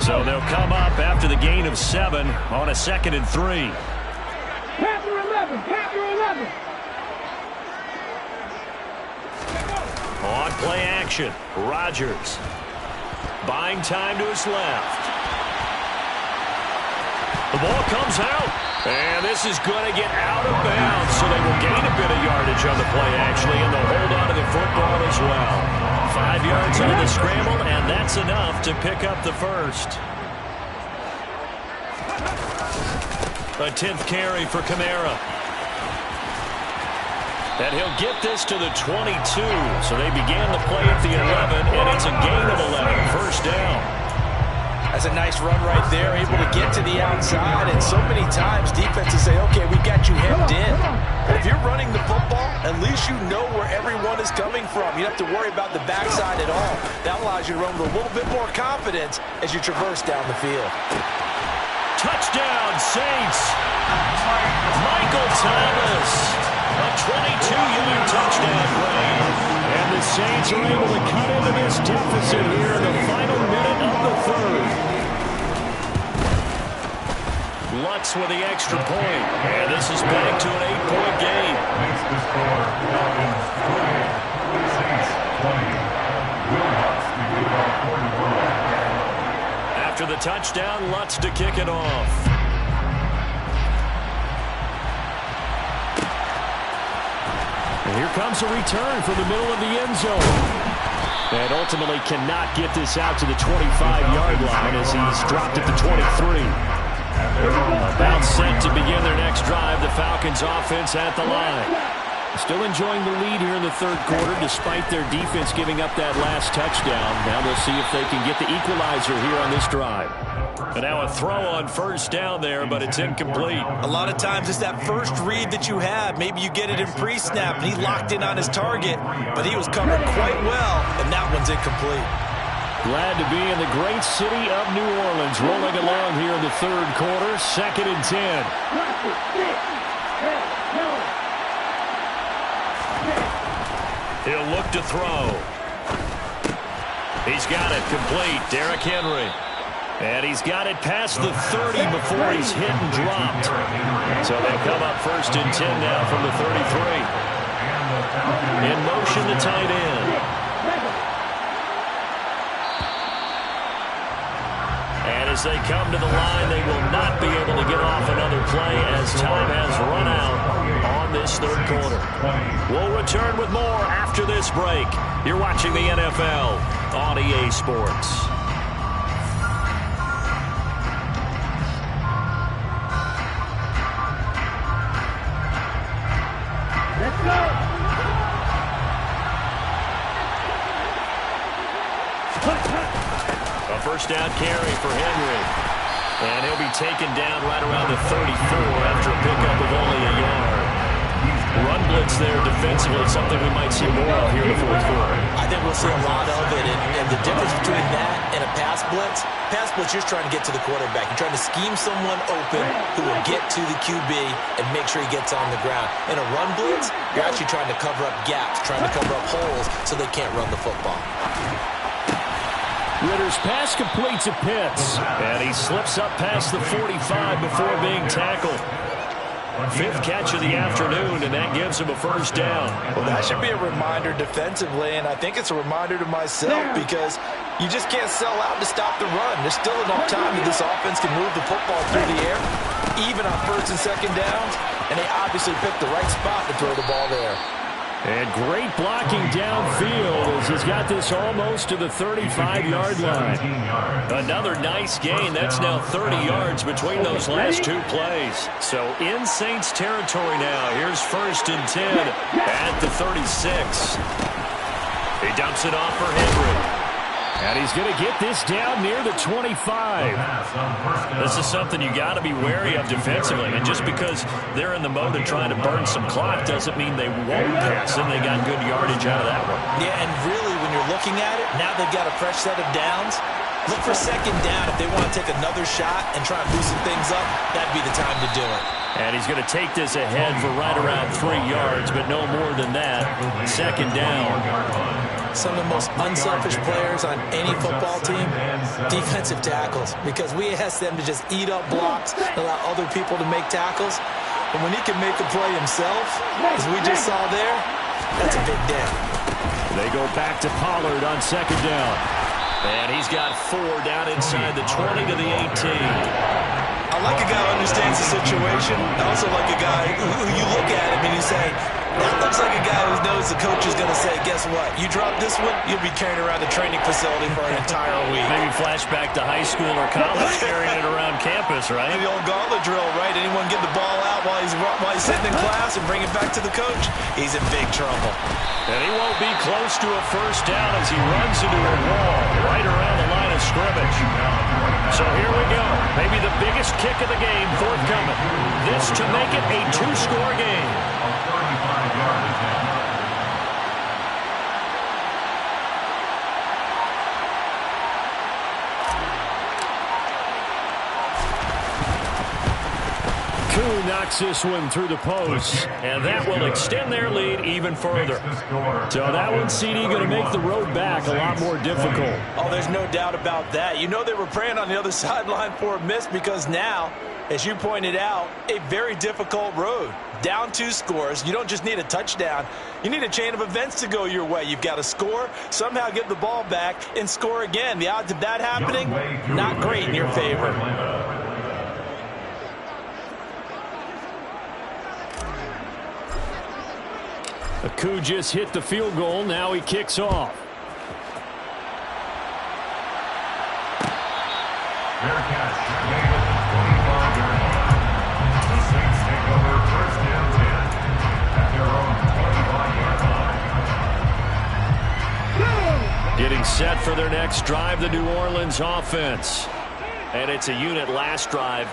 So they'll come up after the gain of 7 on a 2nd and 3.
Panther 11, Panther 11.
On play action, Rodgers buying time to his left. The ball comes out, and this is going to get out of bounds, so they will gain a bit of yardage on the play, actually, and they'll hold on to the football as well. 5 yards on the scramble, and that's enough to pick up the 1st. A 10th carry for Kamara. And he'll get this to the 22. So they began the play at the 11, and it's a gain of 11, 1st down.
That's a nice run right there, able to get to the outside. And so many times defenses say, okay, we got you hemmed in. But if you're running the football, at least you know where everyone is coming from. You don't have to worry about the backside at all. That allows you to run with a little bit more confidence as you traverse down the field.
Touchdown, Saints. Michael Thomas. A 22-yard touchdown play. And the Saints are able to cut into this deficit here in the final minute of the 3rd. Lutz with the extra point. And this is back to an 8-point game.
Makes the score Falcons 20, Saints 20. Will Lutz to kick off 41.
After the touchdown, Lutz to kick it off. And here comes a return from the middle of the end zone. And ultimately cannot get this out to the 25-yard line as he's dropped at the 23. About set to begin their next drive. The Falcons offense at the line. Still enjoying the lead here in the 3rd quarter despite their defense giving up that last touchdown. Now they'll see if they can get the equalizer here on this drive. And now a throw on 1st down there, but it's incomplete.
A lot of times it's that first read that you have. Maybe you get it in pre-snap, and he locked in on his target, but he was covered quite well, and that one's incomplete.
Glad to be in the great city of New Orleans, rolling along here in the 3rd quarter, 2nd and 10.
He'll look to throw. He's got it complete. Derrick Henry. And he's got it past the 30 before he's hit and dropped. So they come up 1st and 10 now from the 33. In motion, the tight end. And as they come to the line, they will not be able to get off another play as time has run out on this 3rd quarter. We'll return with more after this break. You're watching the NFL on EA Sports. A 1st down carry for Henry. And he'll be taken down right around the 34 after a pickup of only a yard. Run blitz there defensively, something we might see more of here in the fourth quarter.
I think we'll see a lot of it, and the difference between that and a pass blitz, you're just trying to get to the quarterback. You're trying to scheme someone open who will get to the QB and make sure he gets on the ground. In a run blitz, you're actually trying to cover up gaps, trying to cover up holes so they can't run the football.
Ritter's pass complete to Pitts, and he slips up past the 45 before being tackled. Fifth catch of the afternoon, and that gives him a first down.
Well, that should be a reminder defensively, and I think it's a reminder to myself because you just can't sell out to stop the run. There's still enough time that this offense can move the football through the air, even on first and second downs, and they obviously picked the right spot to throw the ball there.
And great blocking downfield as he's got this almost to the 35-yard line. Another nice gain. That's now 30 yards between those last two plays. So in Saints territory now. Here's 1st and 10 at the 36. He dumps it off for Henry. And he's going to get this down near the 25. This is something you got to be wary of defensively. And just because they're in the mode of trying to burn some clock doesn't mean they won't pass. And they got good yardage out of that one.
Yeah, and really, when you're looking at it, now they've got a fresh set of downs. Look for second down if they want to take another shot and try and loosen things up. That'd be the time to do it.
And he's going to take this ahead for right around 3 yards, but no more than that. Second down.
Some of the most unselfish players on any football team, defensive tackles, because we ask them to just eat up blocks and allow other people to make tackles. But when he can make a play himself, as we just saw there, that's a big down.
They go back to Pollard on second down.
And he's got 4 down inside the 20 to the 18.
I like a guy who understands the situation. I also like a guy who you look at him and you say, that looks like a guy who knows the coach is going to say, guess what? You drop this one, you'll be carrying around the training facility for an entire week.
Maybe flashback to high school or college, carrying it around campus, right?
The old gauntlet drill, right? Anyone get the ball out while he's sitting in class and bring it back to the coach? He's in big trouble.
And he won't be close to a first down as he runs into a wall right around the line of scrimmage. So here we go. Maybe the biggest kick of the game forthcoming. This to make it a 2-score game. Koo knocks this one through the post, and that will extend their lead even further. So that one, CD, going to make the road back a lot more difficult.
Oh, there's no doubt about that. You know they were praying on the other sideline for a miss because now, as you pointed out, a very difficult road. Down 2 scores. You don't just need a touchdown. You need a chain of events to go your way. You've got to score, somehow get the ball back, and score again. The odds of that happening, not great in your favor.
Koo just hit the field goal. Now he kicks off.
Fair catch. Made it 25-yard line. The Saints take over 1st and 10 at their own 25-yard line.
Getting set for their next drive, the New Orleans offense. And it's a unit last drive.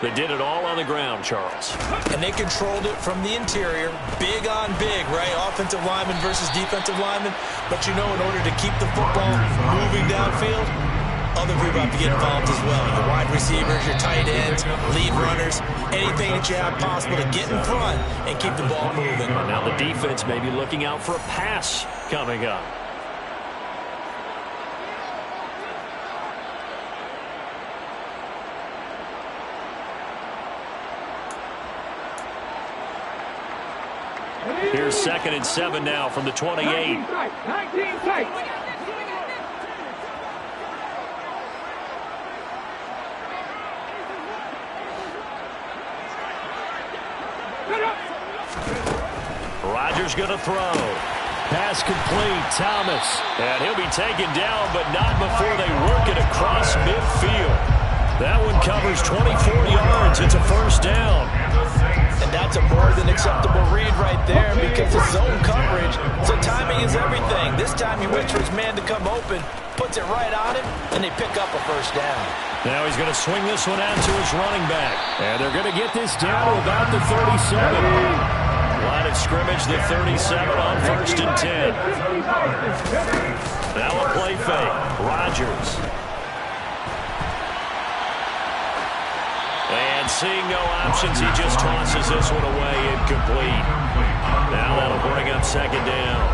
They did it all on the ground, Charles.
And they controlled it from the interior. Big on big, right? Offensive lineman versus defensive lineman. But you know, in order to keep the football moving downfield, other people have to get involved as well. Your wide receivers, your tight ends, lead runners, anything that you have possible to get in front and keep the ball moving.
Now the defense may be looking out for a pass coming up. Here's 2nd and 7 now from the 28.
19 tight.
Rodgers going to throw. Pass complete. Thomas. And he'll be taken down, but not before they work it across midfield. That one covers 24 yards. It's a first down.
And that's a more than acceptable read right there because it's zone coverage. So timing is everything. This time he waits for his man to come open, puts it right on him, and they pick up a first down.
Now he's going to swing this one out to his running back. And they're going to get this down to about the 37.
Line of scrimmage, the 37 on 1st and 10. Now a play fake. Rodgers. And seeing no options, he just tosses this one away, incomplete. Now that'll bring up 2nd down.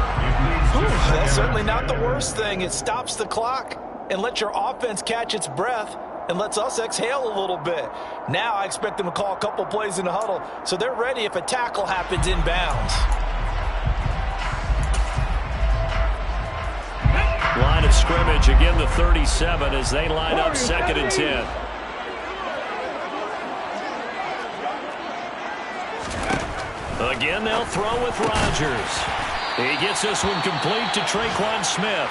That's certainly not the worst thing. It stops the clock and lets your offense catch its breath and lets us exhale a little bit. Now I expect them to call a couple plays in the huddle so they're ready if a tackle happens inbounds.
Line of scrimmage, again the 37 as they line up 2nd and 10. Again, they'll throw with Rodgers. He gets this one complete to Traquan Smith.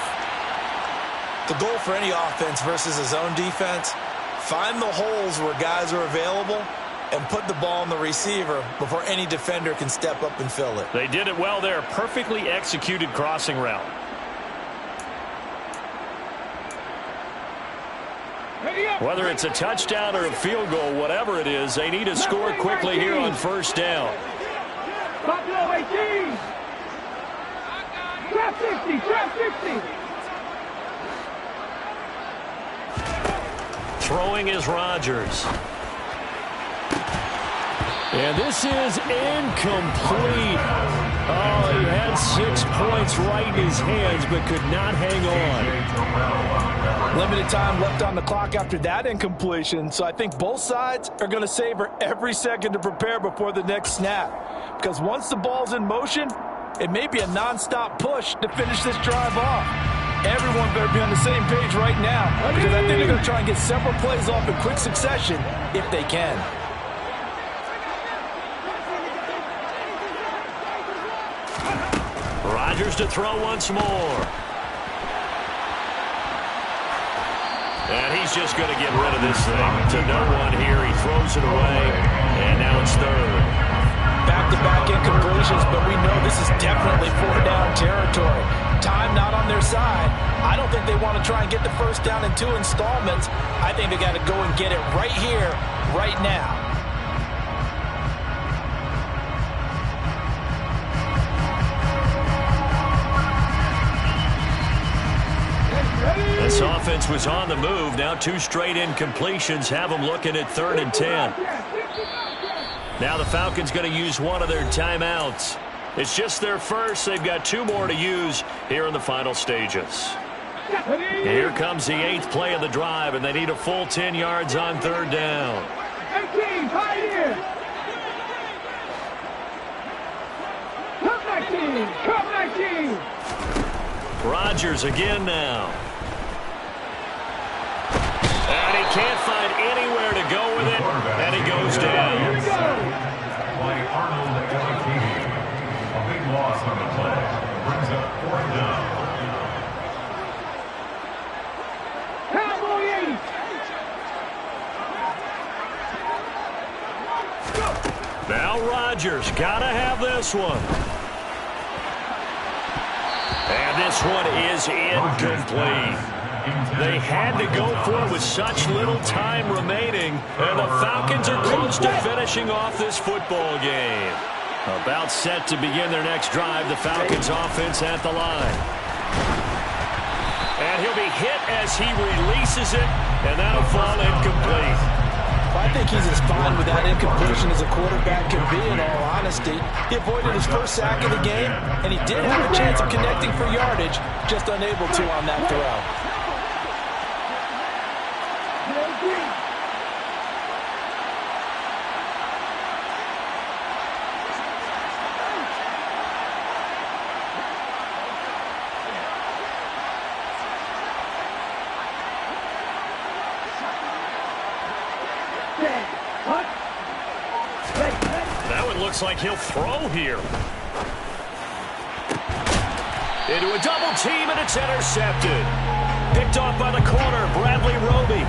The goal for any offense versus a zone defense, find the holes where guys are available and put the ball on the receiver before any defender can step up and fill it.
They did it well there. Perfectly executed crossing route. Whether it's a touchdown or a field goal, whatever it is, they need to score quickly here on 1st down.
Buffalo 18. Trap 60, trap 60.
Throwing is Rodgers. And this is incomplete. Oh, he had 6 points right in his hands, but could not hang on.
Limited time left on the clock after that incompletion, so I think both sides are going to savor every second to prepare before the next snap. Because once the ball's in motion, it may be a nonstop push to finish this drive off. Everyone better be on the same page right now, because I think they're going to try and get several plays off in quick succession if they can.
Rodgers to throw once more. And he's just going to get rid of this thing to no one here. He throws it away, and now it's 3rd.
Back-to-back incompletions, but we know this is definitely 4th-down territory. Time not on their side. I don't think they want to try and get the 1st down in 2 installments. I think they got to go and get it right here, right now.
This offense was on the move. Now 2 straight incompletions have them looking at 3rd and 10. Now the Falcons going to use one of their timeouts. It's just their first. They've got 2 more to use here in the final stages. Here comes the 8th play of the drive, and they need a full 10 yards on 3rd down.
18, Pioneer. Come 19, come 19.
Rodgers again now. And he can't find anywhere to go with it, and he goes down.
Play Arnold Elikini. A big loss on the play. Brings up 4th down.
Cowboy 8.
Now Rodgers, gotta have this one. And this one is incomplete. They had to go for it with such little time remaining, and the Falcons are close to finishing off this football game. About set to begin their next drive, the Falcons offense at the line. And he'll be hit as he releases it, and that'll fall incomplete.
I think he's as fine with that incompletion as a quarterback can be, in all honesty. He avoided his first sack of the game, and he did have a chance of connecting for yardage, just unable to on that throw.
That one looks like he'll throw here. Into a double team, and it's intercepted. Picked off by the corner, Bradley Roby.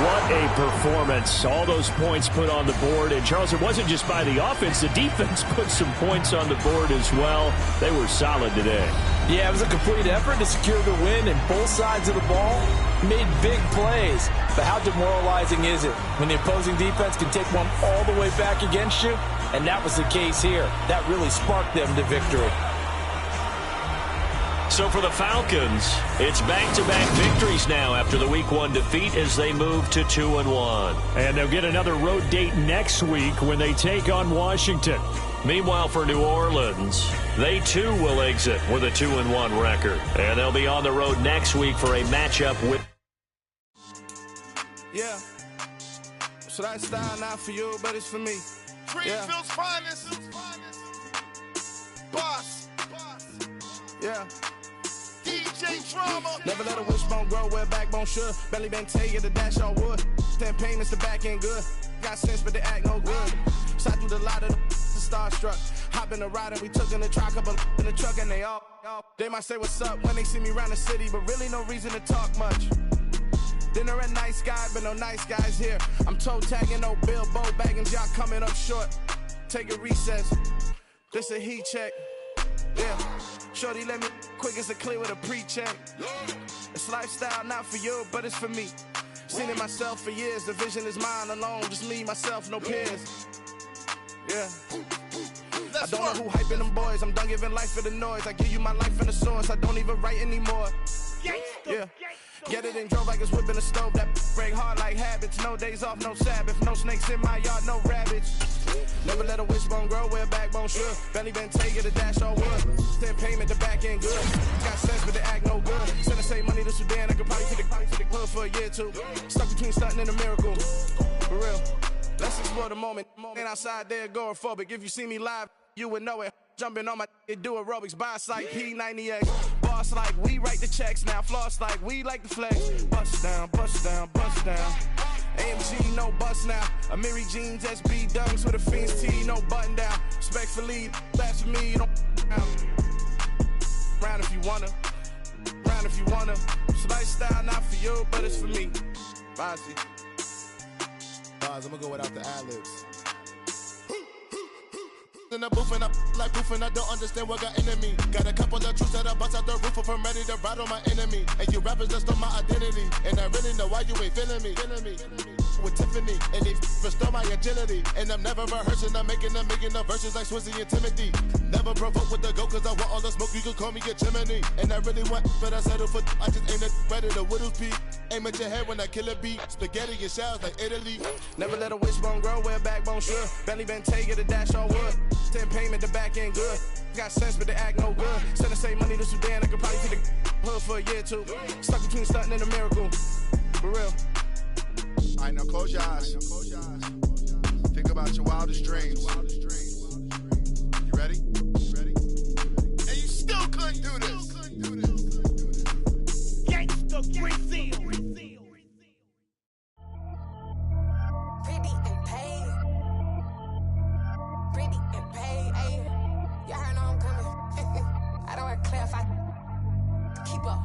What a performance. All those points put on the board. And, Charles, it wasn't just by the offense. The defense put some points on the board as well. They were solid today.
Yeah, it was a complete effort to secure the win, and both sides of the ball made big plays. But how demoralizing is it when the opposing defense can take one all the way back against you? And that was the case here. That really sparked them to victory.
So for the Falcons, it's back-to-back victories now after the Week 1 defeat as they move to 2-1.
And they'll get another road date next week when they take on Washington.
Meanwhile, for New Orleans, they too will exit with a 2-1 record. And they'll be on the road next week for a matchup with...
Yeah. So that style not for you, but it's for me.
Greenfield's finest. Boss.
Yeah.
DJ Drama.
Never let a wishbone grow where backbone should. Belly been take it, the dash all wood. 10 payments, the back end good. Got sense, but they act no good. Shot through the lot of the starstruck. Hop in the ride and we took in the truck, couple in the truck, and they all. They might say what's up when they see me around the city, but really no reason to talk much. Dinner at nice guy, but no nice guys here. I'm toe tagging, no Bilbo baggins, y'all coming up short. Take a recess. This a heat check. Yeah. Shorty let me quick as a clear with a pre-check. It's lifestyle not for you, but it's for me. Seen it myself for years. The vision is mine alone. Just me, myself, no peers. Yeah. I don't know who hyping them boys. I'm done giving life for the noise. I give you my life in the source. I don't even write anymore. Yeah. Get it and drove like it's whipping a stove. That break hard like habits. No days off, no Sabbath. No snakes in my yard, no rabbits. Never let a wishbone grow where backbone should. Belly been taking the dash all wood. 10 payment, the back end good. Got sense, but they act no good. Send the same money to Sudan. I could probably take the hood for a year or two. Stuck between stunting and a miracle. For real. Let's explore the moment. Ain't outside there agoraphobic. If you see me live, you would know it. Jumping on my do aerobics. Boss like P90X. Boss like we write the checks now. Floss like we like the flex. Bust down, bust down, bust down. AMG, no bust now. Amiri jeans, SB dunks with a Fiends T, no button down. Respectfully, that's for me, don't down. Round if you wanna. Round if you wanna. It's lifestyle not for you, but it's for me. Bossy.
I'm gonna go without the ad-libs. In the booth and I like proof and I don't understand what got into me. Got a couple of truths that I bust out the roof if I'm ready to battle my enemy. And you rappers just stole my identity. And I really know why you ain't feeling me. With Tiffany, and they restore my agility. And I'm never rehearsing, I'm making a million of verses like Swizzy and Timothy. Never provoke with the go, cause I want all the smoke, you can call me a chimney. And I really want, but I settle for, I just ain't ready to Whittles Peak. Aim at your head when I kill a beat. Spaghetti and shells like Italy.
Never let a wishbone grow where backbone should. Belly been taking the dash all wood. 10 payment, the back end good. Got sense, but they act no good. Send the same money to Sudan, I could probably take the hood for a year or two. Stuck between stunting and a miracle. For real.
All right, now close your eyes. Think about your wildest dreams. You ready? And you still couldn't do this. Gangsta Brazil.
Pretty and paid. Pretty and paid. Ayy. Y'all heard know I'm coming. I don't wear clear if I keep up.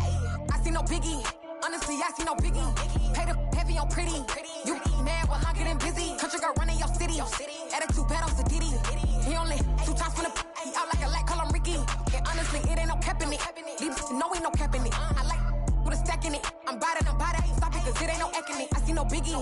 Ayy. I see no biggie. Honestly, I see no biggie. Pay the heavy on pretty. You mad while I'm getting busy. Country girl running your city. Attitude bad on Sadiddy. He only 2 times from the he out like a lack, call him Ricky. And honestly, it ain't no cap in it. These know ain't no cap in it. I like with a stack in it. I'm about it. Stop it, cause it ain't no eck in it. I see no biggie.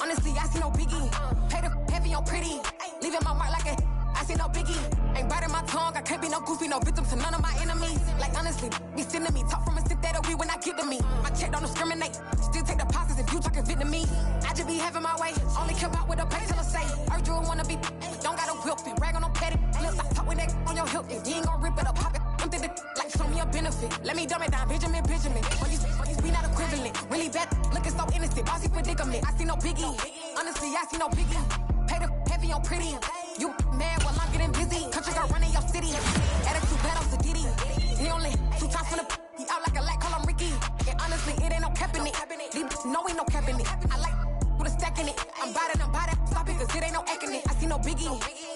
Honestly, I see no biggie. Pay the heavy on pretty. Leaving my mark like a I see no biggie. Ain't biting my tongue. I can't be no goofy, no victim to none of my enemies. Like honestly, be sending me talk from a sip that a weed when I get to me. My check don't discriminate. Still take deposits if you talking Vietnamese. I just be having my way. Only care about what the pay teller say. Urge you wanna be. Don't got a whip and rag on no petty. Let's stop talking that on your hip. If you ain't gon' rip it up, pop it. I'm thinking like show me a benefit. Let me dumb it down, Benjamin. When you be not equivalent. Really bad, looking so innocent. Bossy predicament. I see no biggie. Honestly, I see no biggie. Pay the heavy on pretty. You mad while I'm getting busy. Country girl running your city. Attitude bad on Sadiddy. He only 2 times from the he out like a lack, call him Ricky. And honestly, it ain't no cap in it. These know ain't no cap in it. I like with a stack in it. I'm about it. Stop it, cause it ain't no eck in it. I see no biggie.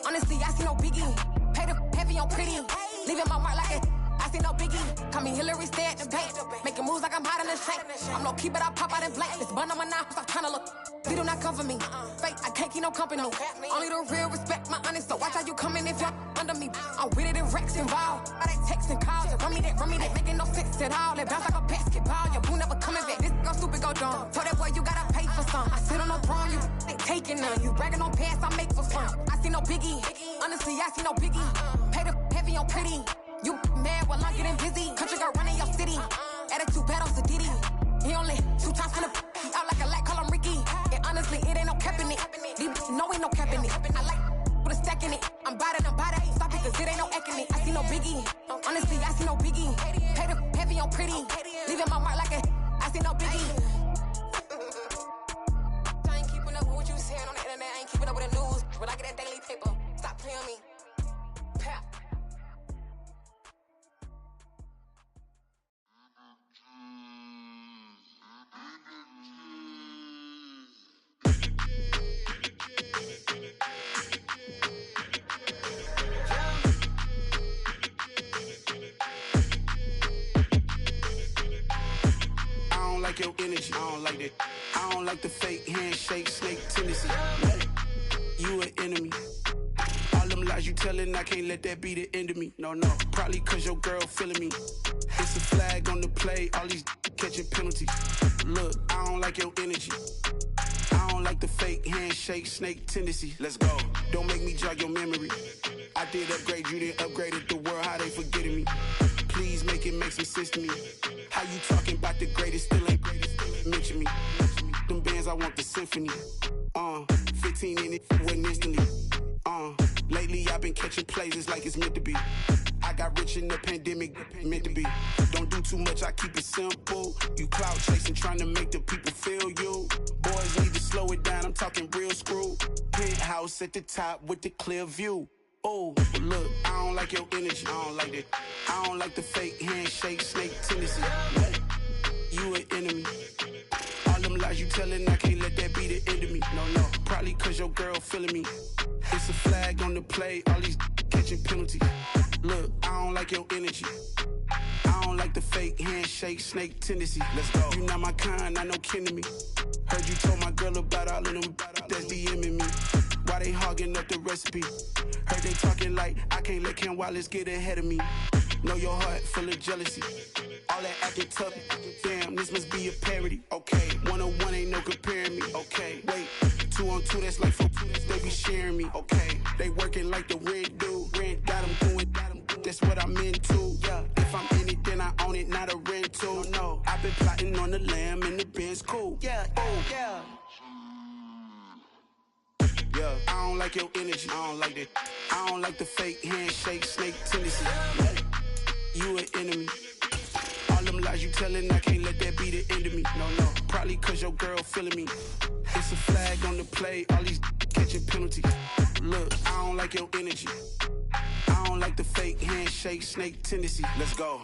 Honestly, I see no biggie. Pay the heavy on pretty. Leaving my mark like a I see no biggie. Call me Hillary, stay at the bank. Making moves like I'm hot in the shank. I'm low key, but I pop out in blank. This bun on my knife, stop trying to look. They do not cover me. Fake, I can't keep no company. Only the real respect my honest, so watch how you coming if you're under me. I'm with it in Rex involved. I they text and call, just run me that, making no sense at all. It bounce like a basketball, your boo never coming back. This go stupid, go dumb. Told that boy you gotta pay for some. I sit on no throne, you ain't taking none. You bragging on pants, I make for fun. I see no biggie, honestly, I see no biggie. Pay the heavy on pretty. You mad while I'm getting busy. Country girl running your city. Attitude bad on Sadiddy. He only 2 times from the he out like a light, call him Ricky. And honestly, it ain't no cap in it. These know ain't no cap in it. I like put a stack in it. I'm bout it, stop it, cause it ain't no acting it. I see no biggie. Honestly, I see no biggie. Pay the heavy on pretty. Leaving my mark like a I see no biggie. I ain't keeping up with what you saying on the internet. I ain't keeping up with the news. But I get that daily paper. Stop playing me. Pap.
Like your energy, I don't like that. I don't like the fake handshake, snake tendency. You an enemy. All them lies you telling, I can't let that be the end of me. No, probably cause your girl feeling me. It's a flag on the play, all these catching penalties. Look, I don't like your energy. I don't like the fake handshake, snake tendency. Let's go. Don't make me jog your memory. I did upgrade, you didn't upgrade it. The world, how they forgetting me. Please make it make some sense to me. How you talking about the greatest, still ain't greatest? Mention me. Them bands, I want the symphony. 15 in it, went instantly. Lately I've been catching plays, it's like it's meant to be. I got rich in the pandemic, meant to be. Don't do too much, I keep it simple. You clout chasing, trying to make the people feel you. Boys need to slow it down, I'm talking real screw. Penthouse at the top with the clear view. Oh, look, I don't like your energy. I don't like that. I don't like the fake handshake, snake tendency. You an enemy. All them lies you telling, I can't let that be the end of me. No, probably cause your girl feeling me. It's a flag on the play, all these catching penalties. Look, I don't like your energy. I don't like the fake handshake, snake tendency. Let's go. You not my kind, I know kin to me. Heard you told my girl about all of them that's DMing me. Why they hogging up the recipe? Heard they talking like I can't let Ken Wallace get ahead of me. Know your heart full of jealousy. All that acting tough, damn, this must be a parody. Okay, 1-on-1 ain't no comparing me. Okay, wait, 2-on-2, that's like 4-2, they be sharing me. Okay, they working like the rent do. Rent got them going, that's what I'm into. Yeah, if I'm in it, then I own it, not a rental. No, I've been plotting on the lamb and the Benz cool. Yeah, yeah. Yeah, I don't like your energy. I don't like that. I don't like the fake handshake, snake tendency. You an enemy. All them lies you telling, I can't let that be the end of me. No, probably cause your girl feeling me. It's a flag on the play, all these catching penalties. Look, I don't like your energy. I don't like the fake handshake, snake tendency. Let's go.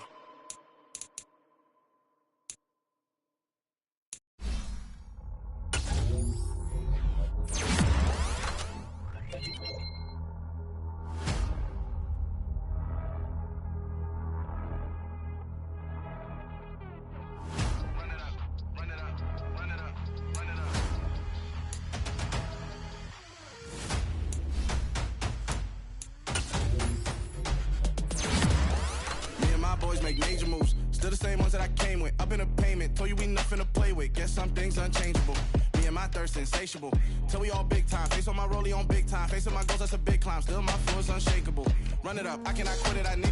Make major moves, still the same ones that I came with. Up in a payment, told you we nothing to play with. Guess some things unchangeable. Me and my thirst insatiable. Till we all big time. Face on my rollie on big time. Facing my goals, that's a big climb. Still my flow is unshakable. Run it up, I cannot quit it. I need